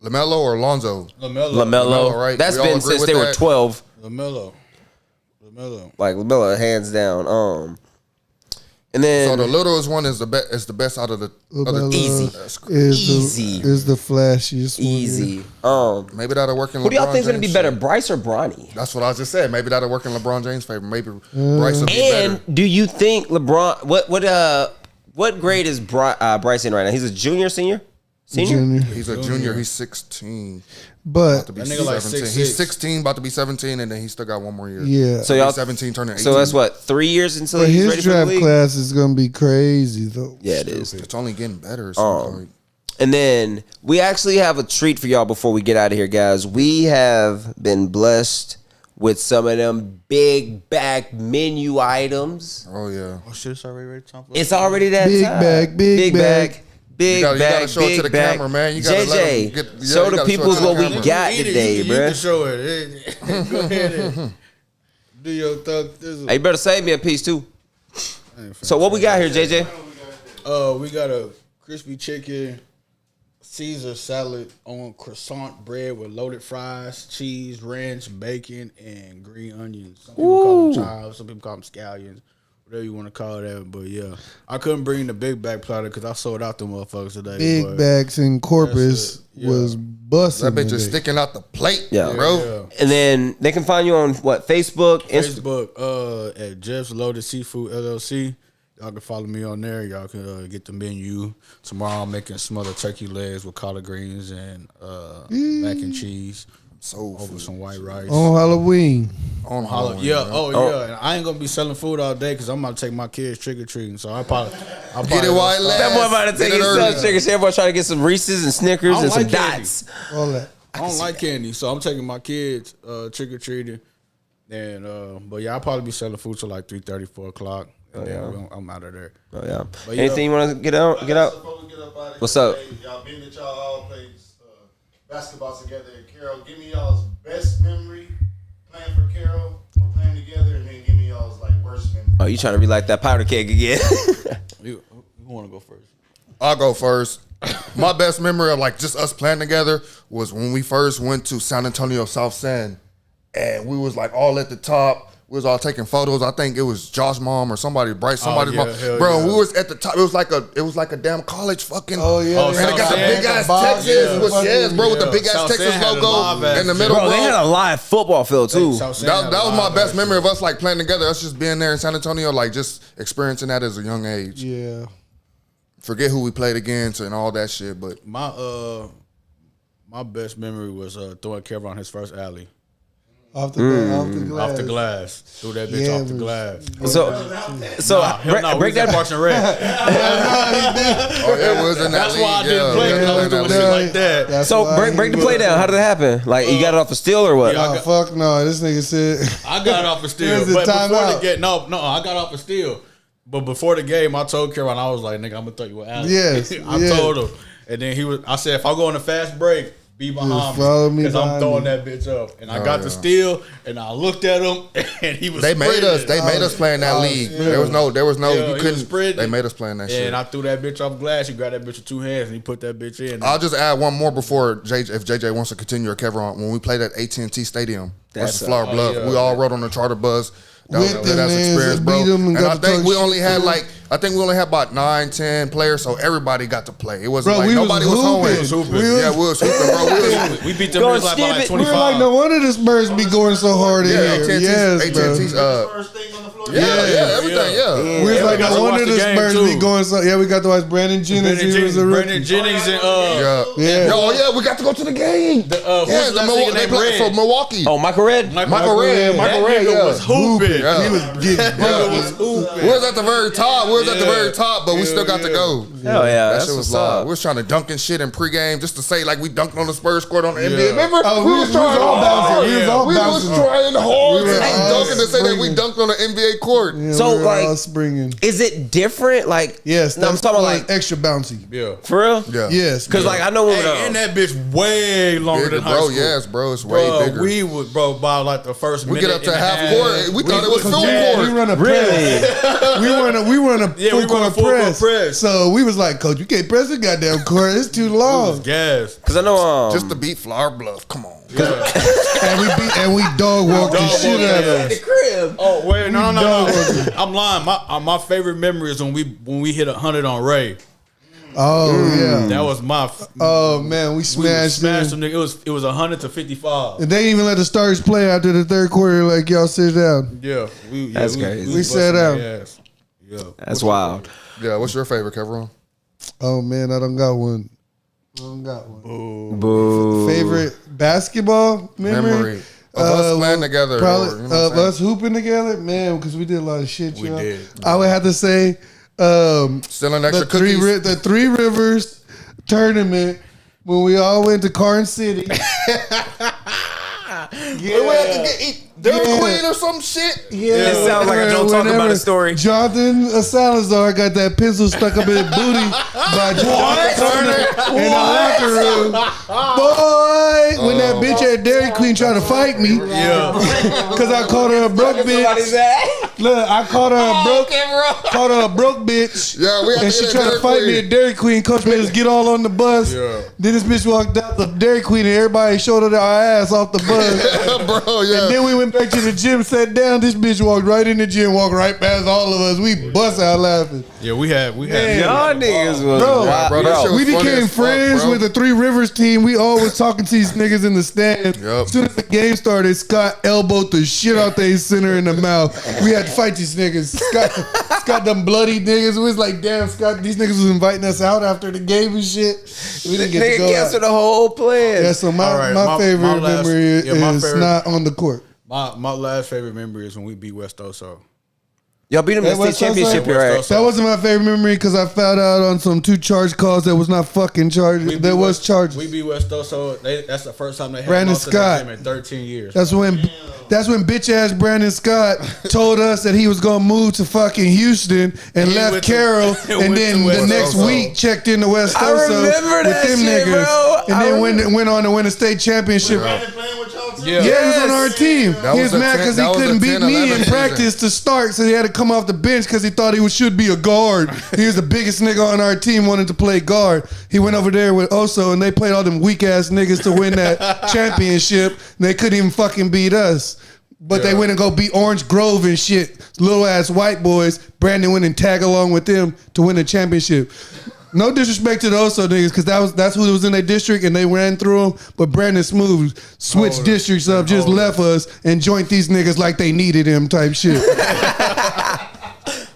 D: LaMelo or Lonzo?
A: LaMelo.
C: LaMelo.
D: right?
C: That's
D: We all
C: been
D: agree
C: since
D: with
C: they were
D: that?
C: 12.
A: LaMelo.
C: Like LaMelo, hands down. And
D: So
C: then
D: the littlest one is the best out of the other.
B: LaMelo
C: Easy.
D: That's crazy.
B: is the flashiest one.
C: easy.
D: Maybe that'll work in LeBron
C: Who do y'all think is gonna
D: James'
C: be better,
D: favor.
C: Bryce or Bronny?
D: That's what I just said. Maybe that'll work in LeBron James' favor. Maybe Bryce will be better.
C: And do you think LeBron? What grade is Bryce in right now? He's a junior, senior, Senior?
D: He's a junior. He's 16.
B: But
D: About to be
A: that nigga like
D: 17.
A: 6'6".
D: He's 16, about to be 17, and then he still got one more year.
B: yeah.
C: So y'all
D: 17, turning 18.
C: So that's what, 3 years until
B: But
C: he's
B: his
C: ready for the
B: draft
C: league?
B: class is gonna be crazy though.
C: Yeah, it is.
D: It's only getting better. It seems like.
C: And then we actually have a treat for y'all before we get out of here, guys. We have been blessed with some of them big bag menu items.
D: Oh yeah.
A: Oh shit, it's already ready.
C: It's already that
B: Big
C: time.
B: bag, big bag.
C: Big
D: You gotta
C: bag,
D: show it to the
C: big bag.
D: camera, man. You gotta let 'em
C: JJ,
D: get-
C: show
D: yeah, you
C: the
D: gotta show it
C: peoples
D: to the
C: what we
D: camera.
C: got today,
A: you
C: bruh.
A: can show it. Go ahead and do your thug.
C: Hey, you better save me a piece too. So what we got here, JJ?
A: We got a crispy chicken Caesar salad on croissant bread with loaded fries, cheese, ranch, bacon, and green onions. Some people call them chives, some people call them scallions, whatever you want to call that. But yeah, I couldn't bring the big bag platter because I sold out the motherfuckers today.
B: Big
A: but
B: bags in Corpus
A: Yeah.
B: was busting.
D: That bitch is
B: today.
D: sticking out the plate,
C: Yeah.
D: bro.
A: Yeah.
C: And then they can find you on what, Facebook, Instagram.
A: Facebook at Jeff's Loaded Seafood LLC. Y'all can follow me on there. Y'all can get the menu. Tomorrow I'm making smothered turkey legs with collard greens and mac and cheese
D: So
A: over some white rice.
B: On Halloween.
D: on
A: Holla-
D: Halloween,
A: yeah,
D: bro.
A: yeah. And I ain't gonna be selling food all day because I'm about to take my kids trick or treating. So I probably
D: Get it while it lasts.
C: That boy about to take
D: Get it
C: his
D: early.
C: son chicken. Everybody trying to get some Reese's and Snickers
A: I
C: and
A: don't
C: some
A: like candy.
C: dots.
B: All that.
A: I don't like candy, so I'm taking my kids trick or treating. And but yeah, I'll probably be selling food till like 3:30, 4 o'clock. And then I'm out of there.
C: Oh yeah.
A: But
C: Anything you want to get out? Get out.
E: Before we get up out of
C: What's
E: here
C: up?
E: today, y'all being that y'all all played basketball together. Carol, give me y'all's best memory playing for Carol or playing together, and then give me y'all's like worst memory.
C: Oh, you trying to be like that powder keg again?
A: You want to go first?
D: I'll go first. My best memory of like just us playing together was when we first went to San Antonio South San, and we was like all at the top. We was all taking photos. I think it was Josh's mom or somebody's
A: yeah,
D: mom.
A: hell
D: Bro,
A: yeah.
D: we was at the top. It was like a damn college fucking.
B: Oh, yeah.
A: Oh,
D: And they got the
A: South San,
D: big ass
B: the box,
D: Texas.
B: yeah.
D: With, yes, bro, with the
A: Yeah.
D: big ass
A: South
D: Texas
A: San had a
D: logo
A: live
D: in the
A: ass
D: middle.
C: Bro, they had a live football field too.
A: South San
D: That
A: had a
D: was my
A: live
D: best
A: ass
D: memory of
A: shit.
D: us like playing together. Us just being there in San Antonio, like just experiencing that as a young age.
B: Yeah.
D: Forget who we played against and all that shit, but
A: My best memory was throwing Kevin on his first alley
B: Off the glass.
A: off the glass. Threw that bitch
B: Yeah,
A: off the
B: it
A: glass.
C: So
A: Hell no, we
C: break
A: was at
C: that.
A: Parks and Rec.
D: oh, it was in that
A: That's why I
D: league,
A: didn't play because I was doing shit like that.
B: That's
C: So
B: why
C: break the
B: he
C: play
B: was-
C: down. How did that happen? Like you got it off a steal or what?
A: Yeah,
B: Oh, fuck no. This nigga said.
A: I got off a steal,
B: Here's the
A: but before
B: timeout.
A: the game, no, I got off a steal. But before the game, I told Kevin, I was like, "Nigga, I'm gonna throw you an alley."
B: Yes,
A: I
B: yes.
A: told him, and then I said, "If I go on a fast break, be behind
B: follow me
A: because I'm
B: behind
A: throwing
B: me.
A: that bitch up." And I got the steal, and I looked at him, and he was.
D: They made us. They made us play in that
B: Oh,
D: league.
B: yeah.
D: There was no.
A: Yeah,
D: You
A: he was
D: couldn't.
A: spreading.
D: They made us play in that shit.
A: And I threw that bitch off glass. He grabbed that bitch with 2 hands, and he put that bitch in.
D: I'll just add one more before JJ, if JJ wants to continue or Kevin on. When we played at AT&T Stadium versus Flower Bluff,
A: yeah.
D: we all rode on the charter bus. That was a
B: With
D: good
B: them
D: ass
B: mans
D: experience,
B: that
D: bro.
B: beat 'em and
D: And
B: got
D: I
B: to
D: think
B: talk
D: we
B: shit
D: only
B: to
D: had
B: 'em.
D: about 9, 10 players, so everybody got to play. It wasn't
B: Bro,
D: like
B: we was
D: nobody was home.
B: hooping.
D: Yeah, we was hooping, bro.
A: we beat them
C: Go
A: bitches like by
C: skip
A: like
C: it.
B: We were
A: 25.
B: like, no wonder the Spurs be going so hard in
D: Yeah,
B: here. Yes, bro.
D: AT&T's,
E: First thing on the floor.
D: everything, yeah.
B: We was like,
A: we got
B: no
A: to
B: wonder
A: watch
B: the
A: the game,
B: Spurs
A: too.
B: be going so. Yeah, we got to watch Brandon Jennings. He was a rookie.
A: Brandon Jennings and
D: Yeah. Oh, yeah, we got to go to the game.
A: who's
D: Yeah,
A: the last nigga
D: they
A: named
D: played
A: Red?
D: for Milwaukee.
C: Oh, Michael Red.
D: Michael Red,
A: That
D: yeah.
A: nigga was hooping.
D: Yeah.
B: He was getting
A: Nigga was hooping.
D: We was at the very top. But we still got to go.
C: Hell yeah,
D: That
C: that's
D: shit was
C: what's
D: live.
C: up.
D: We was trying to dunk and shit in pregame just to say like we dunked on the Spurs scored on the NBA. Remember?
B: Oh,
D: we was trying
B: all
D: hard.
B: bouncing. We was all
D: We was
B: bouncing.
D: trying hard.
B: We were
D: to
B: all
D: dunking to say that we
B: springing.
D: dunked on the NBA court.
B: Yeah,
C: So,
B: we were
C: like-
B: all springing.
C: Is it different? Like
B: Yes,
C: no, I'm
B: that's
C: talking about like
B: extra bouncy.
A: Yeah.
C: for real.
D: Yeah.
B: Yes,
C: Because
B: bro.
C: like I know when
A: Hey, and that bitch way longer
D: Bigger,
A: than high
D: bro.
A: school.
D: Yes, bro. It's way
A: Bro,
D: bigger.
A: we would, bro, by like the first
D: We
A: minute
D: get up to
A: and a
D: half court. We thought it was full
A: gas.
D: court.
B: we run a press. we run a
A: Yeah, we
B: full
A: run a
B: court
A: full court
B: press.
A: press.
B: So we was like, Coach, you can't press the goddamn court. It's too long.
A: Gas.
C: because I know
D: Just to beat Flower Bluff. Come on.
B: and we dog walked the
A: Dog
B: shit
A: walked
B: out of
A: their
B: us.
A: ass.
C: crib.
A: Oh wait, no. I'm lying. My favorite memory is when we hit 100 on Ray.
B: Oh yeah.
A: That was my.
B: Oh man, we
A: We
B: smashed
A: smashed
B: them.
A: them. It was 100 to 55.
B: And they didn't even let the stars play after the third quarter. Like y'all sit down.
A: Yeah,
C: That's crazy.
B: We sat
A: busting
B: down.
A: their ass. Yeah.
C: That's wild.
D: Yeah. What's your favorite, Kevin?
B: Oh man, I don't got one. I don't got one.
C: Boo.
B: Favorite basketball memory?
D: Of us playing together.
B: Probably of us hooping together? Man, because we did a lot of shit,
A: We did.
B: I would have to say
D: Stealing extra cookies.
B: the Three Rivers tournament when we all went to Carn City.
D: We had to eat Dairy Queen or some shit.
C: It sounds like I don't talk about a story.
B: Jonathan Salazar got that pencil stuck up in his booty by Jonathan Turner in the locker room. Boy, when that bitch at Dairy Queen tried to fight me, because I called her a broke bitch. Look, I called her a broke bitch.
D: Yeah, we had
B: and
D: to
B: she
D: eat at
B: tried to
D: Dairy
B: fight me
D: Queen.
B: at Dairy Queen. Coach made us get all on the bus.
A: Yeah.
B: Then this bitch walked out the Dairy Queen and everybody showed her our ass off the bus.
D: Bro, yeah.
B: And then we went back to the gym, sat down. This bitch walked right in the gym, walked right past all of us. We bust out laughing.
A: Yeah, we had.
C: Y'all niggas was
B: Bro,
D: Bro, that shit was
B: we
D: funny
B: became
D: as fuck,
B: friends
D: bro.
B: with the Three Rivers team. We always talking to these niggas in the stand.
D: Yep.
B: As soon as the game started, Scott elbowed the shit out their center in the mouth. We had to fight these niggas. Scott them bloody niggas. It was like, damn, Scott, these niggas was inviting us out after the game and shit. We didn't get to
C: Nigga
B: go
C: canceled
B: out.
C: the whole plan.
B: Yeah, so my,
A: All right,
B: my favorite
A: my last-
B: memory
A: my
B: is
A: favorite-
B: not on the court.
A: My last favorite memory is when we beat West Oso.
C: Y'all beat them in the
B: That
C: state
B: was
C: championship,
A: West
C: right?
A: Oso.
B: That wasn't my favorite memory because I found out on some 2 charge calls that was not fucking charges. There was charges.
A: We beat West Oso. That's the first time they had
B: Brandon
A: lost to that
B: Scott.
A: team in 13 years.
B: That's when bitch ass Brandon Scott told us that he was gonna move to fucking Houston and
A: He
B: left
A: went to-
B: Carroll,
A: went
B: and then
A: to
B: the
A: West
B: next
A: Oso.
B: week checked into West
C: I
B: Oso
C: remember
B: with
C: that
B: them
C: shit,
B: niggas,
C: bro.
B: and then went on to win a state championship.
E: Brandon playing with y'all too?
A: Yeah.
B: Yeah, he was on our team.
D: That
B: He
D: was
B: was
D: a
B: mad
D: 10
B: because he
D: that was a
B: couldn't beat
D: 10,
B: me
D: 11
B: in
D: season.
B: practice to start, so he had to come off the bench because he thought he should be a guard. He was the biggest nigga on our team, wanted to play guard. He went over there with Oso, and they played all them weak ass niggas to win that championship. And they couldn't even fucking beat us. But they went and go beat Orange Grove and shit. Little ass white boys. Brandon went and tag along with them to win the championship. No disrespect to the Oso niggas, because that's who was in their district and they ran through them. But Brandon Smooth switched districts up, just left us and joined these niggas like they needed him type shit.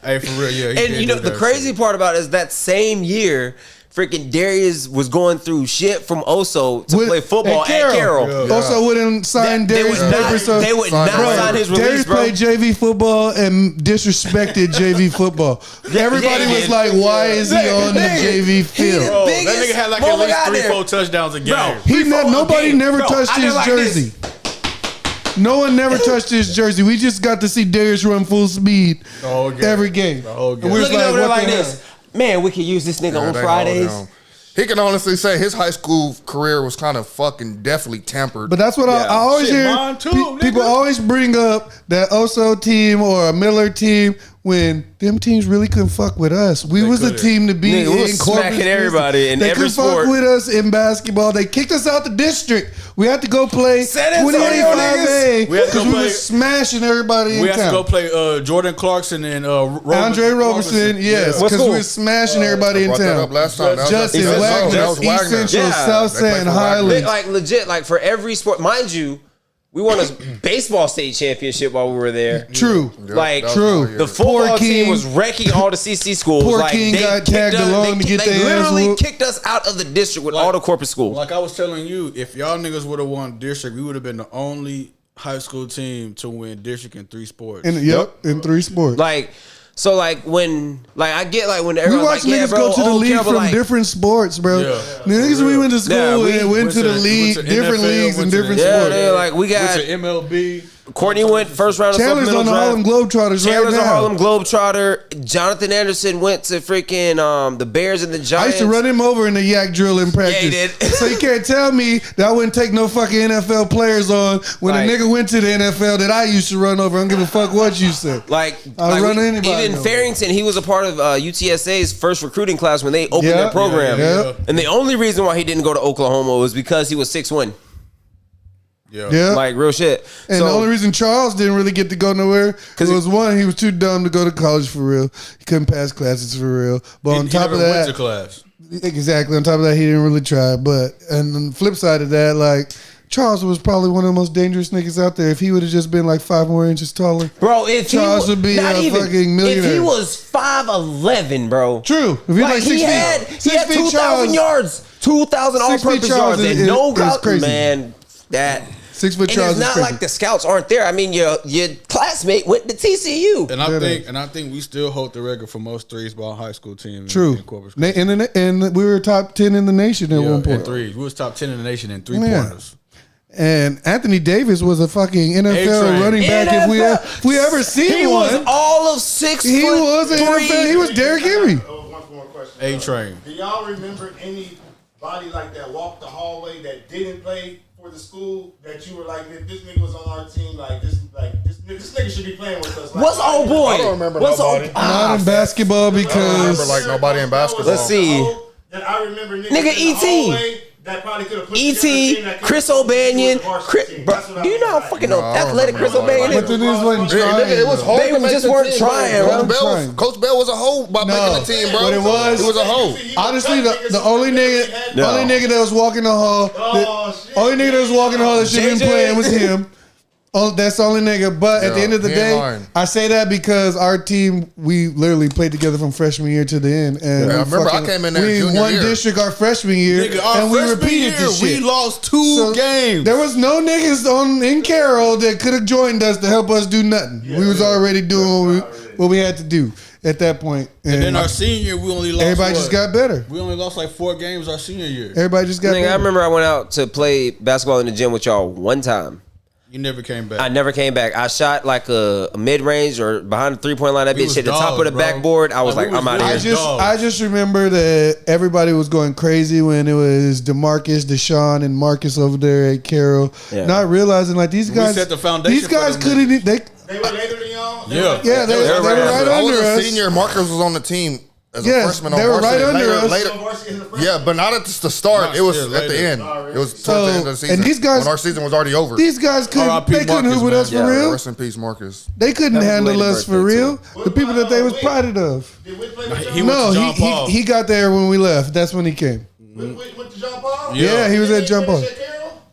A: Hey, for real, yeah. he
C: And
A: did
C: you know
A: do
C: the
A: that
C: crazy
A: shit.
C: part about it is that same year, freaking Darius was going through shit from Oso to play football at Carroll.
A: Yeah.
B: Oso wouldn't sign
C: They
B: Darius
C: would not,
B: papers. So
C: they would not sign his release,
B: Darius
C: bro.
B: played JV football and disrespected JV football. Everybody
C: Yeah,
B: was
C: man.
B: like, "Why is he on the JV field?"
A: Bro, that
C: biggest
A: nigga had like at
C: motherfucker
A: least
C: out there.
A: 3-4 touchdowns a game.
C: Bro.
B: Nobody
C: game.
B: never
C: Bro,
B: touched
C: I did
B: his
C: like
B: jersey. No one never touched his jersey. We just got to see Darius run full speed
A: The whole game.
B: every game.
A: The whole game.
B: And we was
C: Looking over there
B: what
C: like
B: the
C: this. Man, we could use this nigga on
D: They
C: Fridays.
D: hold him. He can honestly say his high school career was kind of fucking definitely tempered.
B: But that's what I always
A: Shit,
B: hear.
A: mine too,
B: People
A: nigga.
B: always bring up that Oso team or a Miller team when them teams really couldn't fuck with us. We was the
A: couldn't.
B: team to beat
C: Nigga, we was
B: in Corpus
C: smacking
B: Christi.
C: everybody in
B: they
C: every
B: couldn't
C: sport.
B: fuck with us in basketball. They kicked us out the district. We had to go play
C: San Antonio
B: 2085A
A: We had to go
B: because we
A: play-
B: was smashing everybody
A: We
B: in
A: had to go
B: town.
A: play Jordan Clarkson and
B: Andre Roberson, yes,
C: What
B: because we
C: school?
B: was smashing everybody in
D: brought that
B: town.
D: up last time. That was
B: Justin
D: that was
B: Wagner,
D: that was
B: East
D: Wagner.
B: Central,
C: Yeah.
B: South
D: They played
B: End,
D: for Wagner.
B: Highlands.
C: Like legit, like for every sport, mind you, we won a baseball state championship while we were there.
B: True.
C: Like
D: that was
B: True.
D: my year.
C: the football
B: Poor
C: team
B: King.
C: was wrecking all the CC schools.
B: Poor
C: like,
B: King
C: they
B: got
C: kicked
B: tagged
C: us-
B: along to get
C: they
B: their ass
C: literally
B: whooped.
C: kicked us out of the district with all the corporate schools.
A: Like I was telling you, if y'all niggas would have won district, we would have been the only high school team to win district in 3 sports.
B: In 3 sports.
C: Like, so like when like I get like when
B: We
C: everyone's
B: watched
C: like, yeah,
B: niggas
C: bro,
B: go to the
C: oh,
B: league
C: Carol, but,
B: from
C: like,
B: different sports, bro.
A: Yeah.
B: The niggas we went to school
C: Yeah, we
B: and went to the league,
A: to
B: different
A: NFL,
B: leagues and
A: went to
B: different
A: the-
C: Yeah,
B: sports.
C: yeah, like we got
A: Went to MLB.
C: Courtney went first round of
B: Chandler's
C: supplemental
B: on the Harlem
C: draft.
B: Globetrotters
C: Chandler's
B: right
C: a
B: now.
C: Harlem Globetrotter. Jonathan Anderson went to freaking the Bears and the
B: I
C: Giants.
B: used to run him over in the yak drill in practice.
C: he did.
B: So you can't tell me that I wouldn't take no fucking NFL players on when
C: Like-
B: a nigga went to the NFL that I used to run over. I don't give a fuck what you said.
C: Like,
B: I'll run anybody
C: even
B: over.
C: Farrington, he was a part of UTSA's first recruiting class when they opened
B: Yeah.
C: their program.
B: Yeah.
C: And the only reason why he didn't go to Oklahoma was because he was 6'1".
B: Yeah.
C: Like real shit.
B: And
C: So-
B: the only reason Charles didn't really get to go nowhere was one, he was too dumb to go to college for real. He couldn't pass classes for real. But on top of
A: went
B: that,
A: to class.
B: exactly. On top of that, he didn't really try. But and on the flip side of that, like Charles was probably one of the most dangerous niggas out there. If he would have just been like 5 more inches taller,
C: bro, if
B: Charles would be a fucking millionaire.
C: If he was 5'11", bro.
B: True. If he
C: like
B: 6
C: he had 2,000 yards, 2,000 all-purpose yards, and no crazy. Man, that
B: 6 foot Charles.
C: And it's not like the scouts aren't there. I mean, your classmate went to TCU,
A: and I think we still hold the record for most threes by a high school team.
B: True.
A: In Corpus Christi.
B: And we were top 10 in the nation at one point.
A: Threes. We was top 10 in the nation in 3-pointers.
B: And Anthony Davis was a fucking NFL running back. If we ever seen
C: he
B: one,
C: was all of 6 foot.
B: He was an NFL. He was Derrick Henry.
E: One more question.
A: A-Train.
E: Do y'all remember anybody like that walked the hallway that didn't play for the school that you were like, this nigga was on our team, this nigga should be playing with us? Like,
C: what's old boy?
D: I don't remember nobody.
B: Not in basketball because
D: I don't remember like nobody in basketball.
C: Let's see.
E: That I remember
C: Nigga, E.T.
E: That probably could have put
C: E.T., Chris O'Banion, do you know how fucking athletic Chris O'Banion is?
B: But the niggas wasn't trying.
D: It was hard.
C: They just weren't trying, bro.
D: Coach Bell was a hoe by making the team, bro.
B: What it was
D: a hoe.
B: Honestly, the only nigga that was walking the hall, only nigga that was walking the hall that should have been playing was him. That's the only nigga. But at the end of the day, I say that because our team, we literally played together from freshman year to the end. And
D: I remember I came in there
B: we
D: junior
B: won
D: year.
B: district our freshman year, and we repeated this shit.
A: We lost 2 games.
B: There was no niggas in Carroll that could have joined us to help us do nothing. We was already doing what we had to do at that point.
A: And then our senior year, we only lost.
B: Everybody just got better.
A: We only lost like 4 games our senior year.
B: Everybody just got better.
C: I remember I went out to play basketball in the gym with y'all one time.
A: You never came back.
C: I never came back. I shot like a mid-range or behind the 3-point line. That bitch hit the top of the backboard. I was like, I'm out of here.
B: I just remember that everybody was going crazy when it was DeMarcus, Deshaun, and Marcus over there at Carroll. Yeah. Not realizing like these guys,
A: set the foundation.
B: These guys couldn't. They
E: were later than y'all.
B: Yeah, they were right under us.
D: Senior Marcus was on the team. As a freshman
B: they were right under us.
D: Yeah, but not at the start. It was at the end. It was towards the end of the season.
B: And these guys,
D: when our season was already over.
B: These guys couldn't hoop with us for real.
D: Rest in peace, Marcus.
B: They couldn't handle us for real. The people that they was prided of. No, he got there when we left. That's when he came.
E: Went to John Paul?
B: Yeah, he was at John Paul.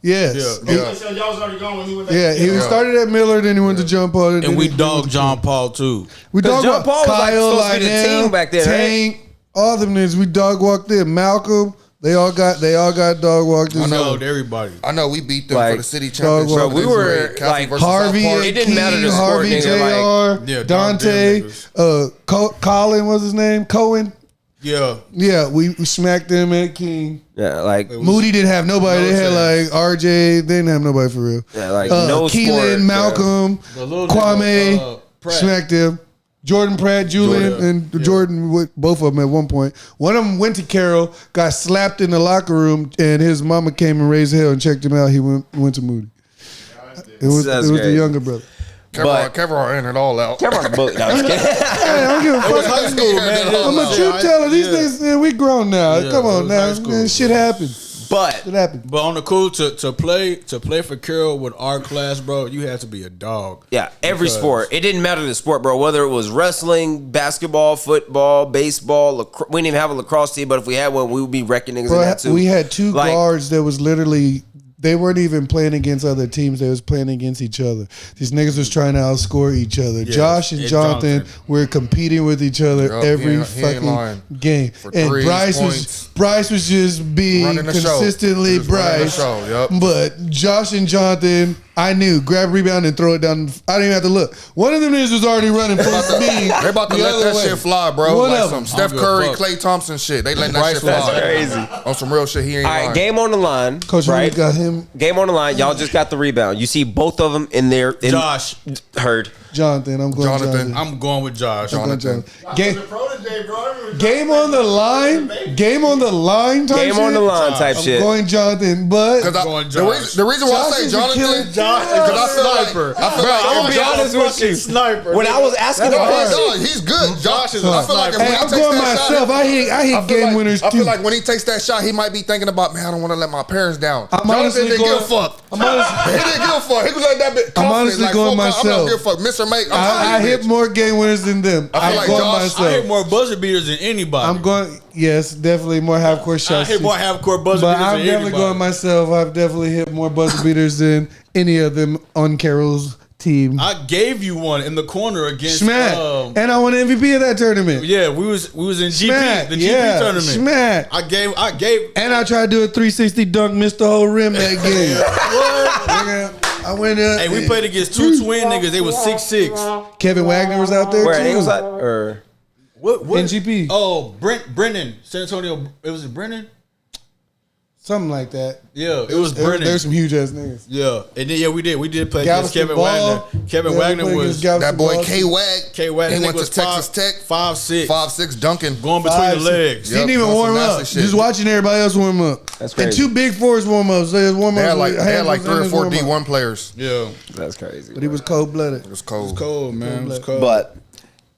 B: Yes.
E: Yeah. So y'all was already gone when he went back.
B: Yeah, he started at Miller, then he went to John Paul.
A: And we dogged John Paul too.
B: We dogged
C: John Paul
B: Kyle,
C: was like supposed to be the team back then,
B: Tank, right? All them niggas. We dog walked in. Malcolm, they all got dog walked in.
A: I know everybody.
D: I know we beat them for the city championship.
C: Bro, we were like
B: Harvey,
C: it didn't matter the sport,
B: Harvey,
C: nigga.
B: JR, Dante, Colin, what's his name? Cohen.
A: Yeah,
B: we smacked them at King.
C: Yeah, like
B: Moody didn't have nobody. They had like RJ. They didn't have nobody for real.
C: Yeah, like no
B: Keelan,
C: sport,
B: Malcolm, Kwame, smacked him. Jordan Pratt, Julian, and Jordan, both of them at one point. One of them went to Carroll, got slapped in the locker room, and his mama came and raised hell and checked him out. He went to Moody. It was the younger brother.
D: Kevlar in it all out.
C: Kevlar's book. No, I'm just kidding.
B: Hey, I don't give a fuck.
A: High school, man.
B: I'm a truth teller. These things, man, we grown now. Come on now, man, shit happens.
C: But
A: on the cool to play for Carroll with our class, bro, you had to be a dog.
C: Yeah, every sport. It didn't matter the sport, bro. Whether it was wrestling, basketball, football, baseball. We didn't even have a lacrosse team, but if we had one, we would be wrecking niggas in that too.
B: We had 2 guards that was literally. They weren't even playing against other teams. They was playing against each other. These niggas was trying to outscore each other. Yeah, Josh and Jonathan were competing with each other every fucking game. And Bryce was just being consistently Bryce. But Josh and Jonathan, I knew, grab a rebound and throw it down. I didn't even have to look. One of them niggas was already running full speed.
D: They about to let that shit fly, bro.
B: One
D: like
B: of
D: some
B: them.
D: Steph Curry, Klay Thompson shit. They letting that shit fly.
C: That's crazy.
D: On some real shit, he ain't lying.
C: All right, game on the line.
B: Coach
C: right?
B: got him.
C: Game on the line. Y'all just got the rebound. You see both of them in there.
A: Josh.
C: Heard.
B: Jonathan. I'm going Jonathan.
A: I'm going with Josh.
B: Jonathan.
E: Game
B: on the line. Game on the line type
C: Game
B: shit.
C: on the line type
B: I'm
C: shit.
B: going Jonathan, but
D: the reason why I say Jonathan,
A: Josh is a sniper.
D: I feel like
C: I'm gonna be honest with you.
A: Sniper.
C: When I was asking the question,
D: he's good. Josh is.
A: I
D: feel like
B: hey, I'm going myself. I hit game winners too.
D: I feel like when he takes that shot, he might be thinking about, man, I don't want to let my parents down.
B: I'm honestly
D: didn't give a fuck. He didn't give a fuck. He was like that bit.
B: I'm honestly going myself.
D: I don't give a fuck. Miss or make.
B: I hit more game winners than them.
D: I feel like Josh,
A: I hit more buzzer beaters than anybody.
B: I'm going. Yes, definitely more half court shots.
A: I hit more half court buzzer
B: but
A: beaters
B: I'm
A: than
B: definitely
A: anybody.
B: going myself. I've definitely hit more buzzer beaters than any of them on Carroll's team.
A: I gave you one in the corner against
B: Schmack. And I won MVP of that tournament.
A: Yeah, we was in GP,
B: Schmack.
A: the GP tournament.
B: Schmack.
A: I gave
B: and I tried to do a 360 dunk, missed the whole rim that game. What? I went up.
A: Hey, we played against two twin niggas. They was 6'6".
B: Kevin Wagner was out there
C: Where
B: too.
C: he was at? Or
A: What?
B: NGP.
A: Oh, Brennan, San Antonio. It was Brennan.
B: Something like that.
A: Yeah, it was Brennan.
B: There's some huge ass niggas.
A: Yeah, and then we did play
B: Galveston
A: against Kevin
B: Ball.
A: Wagner. Kevin Wagner was
D: that boy K-Wag.
A: K-Wag.
D: He went to Texas Tech.
A: 5'6",
D: 5'6", dunking.
A: going between the legs.
B: He didn't even warm up. Just watching everybody else warm up.
C: That's crazy.
B: And 2 big fours warm ups. They
D: had like 3 or 4 D1 players.
A: Yeah,
C: that's crazy.
B: But he was cold blooded.
D: It was cold.
A: It was cold, man. It was cold.
C: But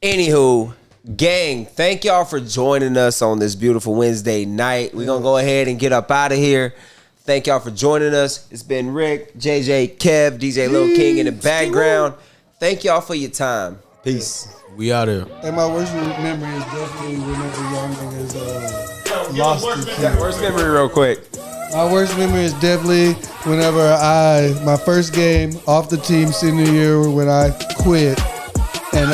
C: anywho, gang, thank y'all for joining us on this beautiful Wednesday night. We're gonna go ahead and get up out of here. Thank y'all for joining us. It's been Rick, JJ, Kev, DJ Lil King in the background. Thank y'all for your time. Peace.
A: We out here.
B: And my worst memory is definitely whenever y'all niggas lost the team.
C: Worst memory real quick.
B: My worst memory is definitely whenever my first game off the team senior year when I quit and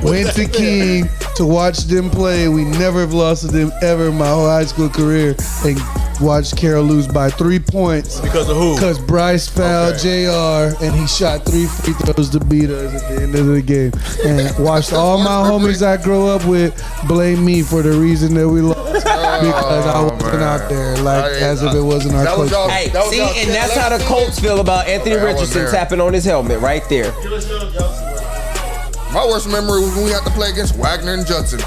B: went to King to watch them play. We never have lost to them ever in my whole high school career, and watched Carroll lose by 3 points.
A: Because of who?
B: Because Bryce fouled JR and he shot 3 free throws to beat us at the end of the game. And watched all my homies I grew up with blame me for the reason that we lost. Because I wasn't out there as if it wasn't our coach.
C: Hey, see, and that's how the Colts feel about Anthony Richardson tapping on his helmet right there.
D: My worst memory was when we had to play against Wagner and Judson.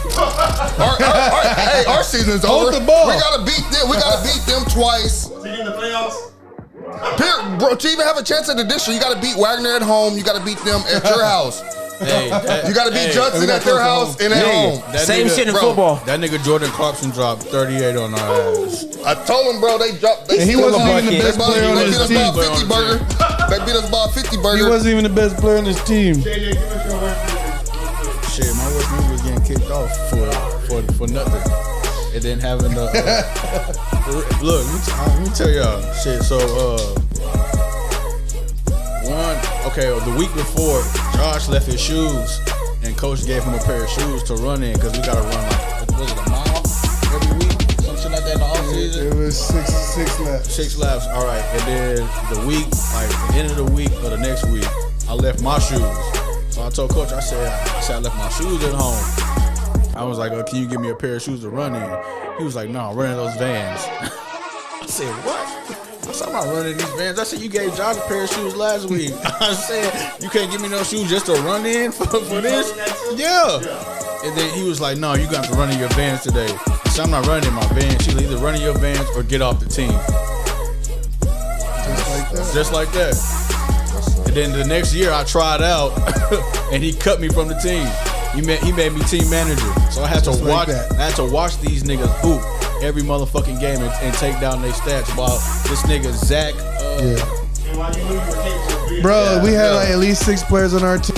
D: Our season's over.
B: The ball.
D: We gotta beat them. We gotta beat them twice.
E: To get in the playoffs?
D: Bro, to even have a chance at the district, you gotta beat Wagner at home. You gotta beat them at your house. You gotta beat Judson at their house and at home.
C: Same shit in football.
A: That nigga Jordan Clarkson dropped 38 on our ass.
D: I told him, bro, they dropped.
B: And he wasn't even the best player on his team.
D: They beat us by a 50 burger.
B: He wasn't even the best player on his team.
E: JJ, give us your worst memory.
A: Shit, my worst memory was getting kicked off for nothing. And then having the look, let me tell y'all shit. So the week before, Josh left his shoes, and coach gave him a pair of shoes to run in because we gotta run like, was it a mile every week, some shit like that in the off season.
B: It was six laps.
A: 6 laps, all right. And then the week, like the end of the week or the next week, I left my shoes. So I told coach, I said I left my shoes at home. I was like, oh, can you give me a pair of shoes to run in? He was like, no, I'm running those Vans. I said, what? I said, I'm not running these Vans. I said, you gave Josh a pair of shoes last week. I said, you can't give me no shoes just to run in for this? Yeah. And then he was like, no, you got to run in your Vans today. I said, I'm not running in my Vans. She's either running your Vans or get off the team. Just like that. And then the next year I tried out and he cut me from the team. He made me team manager. So I had to watch these niggas hoop every motherfucking game and take down their stats while this nigga Zach
B: Bro, we had like at least 6 players on our team.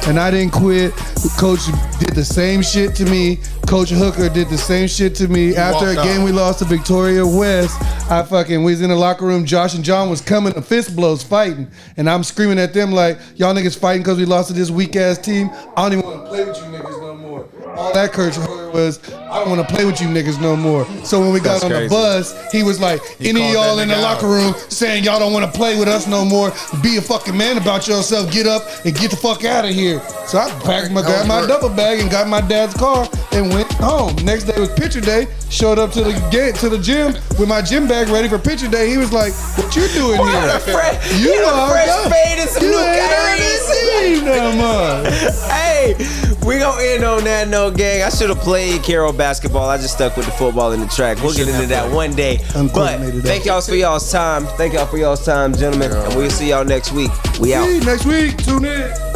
B: And I didn't quit. Coach did the same shit to me. Coach Hooker did the same shit to me. After a game we lost to Victoria West, we was in the locker room. Josh and John was coming to fist blows fighting. And I'm screaming at them like, y'all niggas fighting because we lost to this weak ass team. I don't even want to play with you niggas no more. All that Coach Hooker was, I don't want to play with you niggas no more. So when we got on the bus, he was like, any of y'all in the locker room saying y'all don't want to play with us no more, be a fucking man about yourself, get up and get the fuck out of here. So I grabbed my duffel bag and got my dad's car and went home. Next day was picture day. Showed up to the gym with my gym bag ready for picture day. He was like, "What you doing here? You are
C: fresh fade and some new Hey, we gonna end on that note, gang. I should have played Carroll basketball. I just stuck with the football and the track. We'll get into that one day. But thank y'all for y'all's time. Thank y'all for y'all's time, gentlemen. And we'll see y'all next week. We out.
B: Next week. Tune in.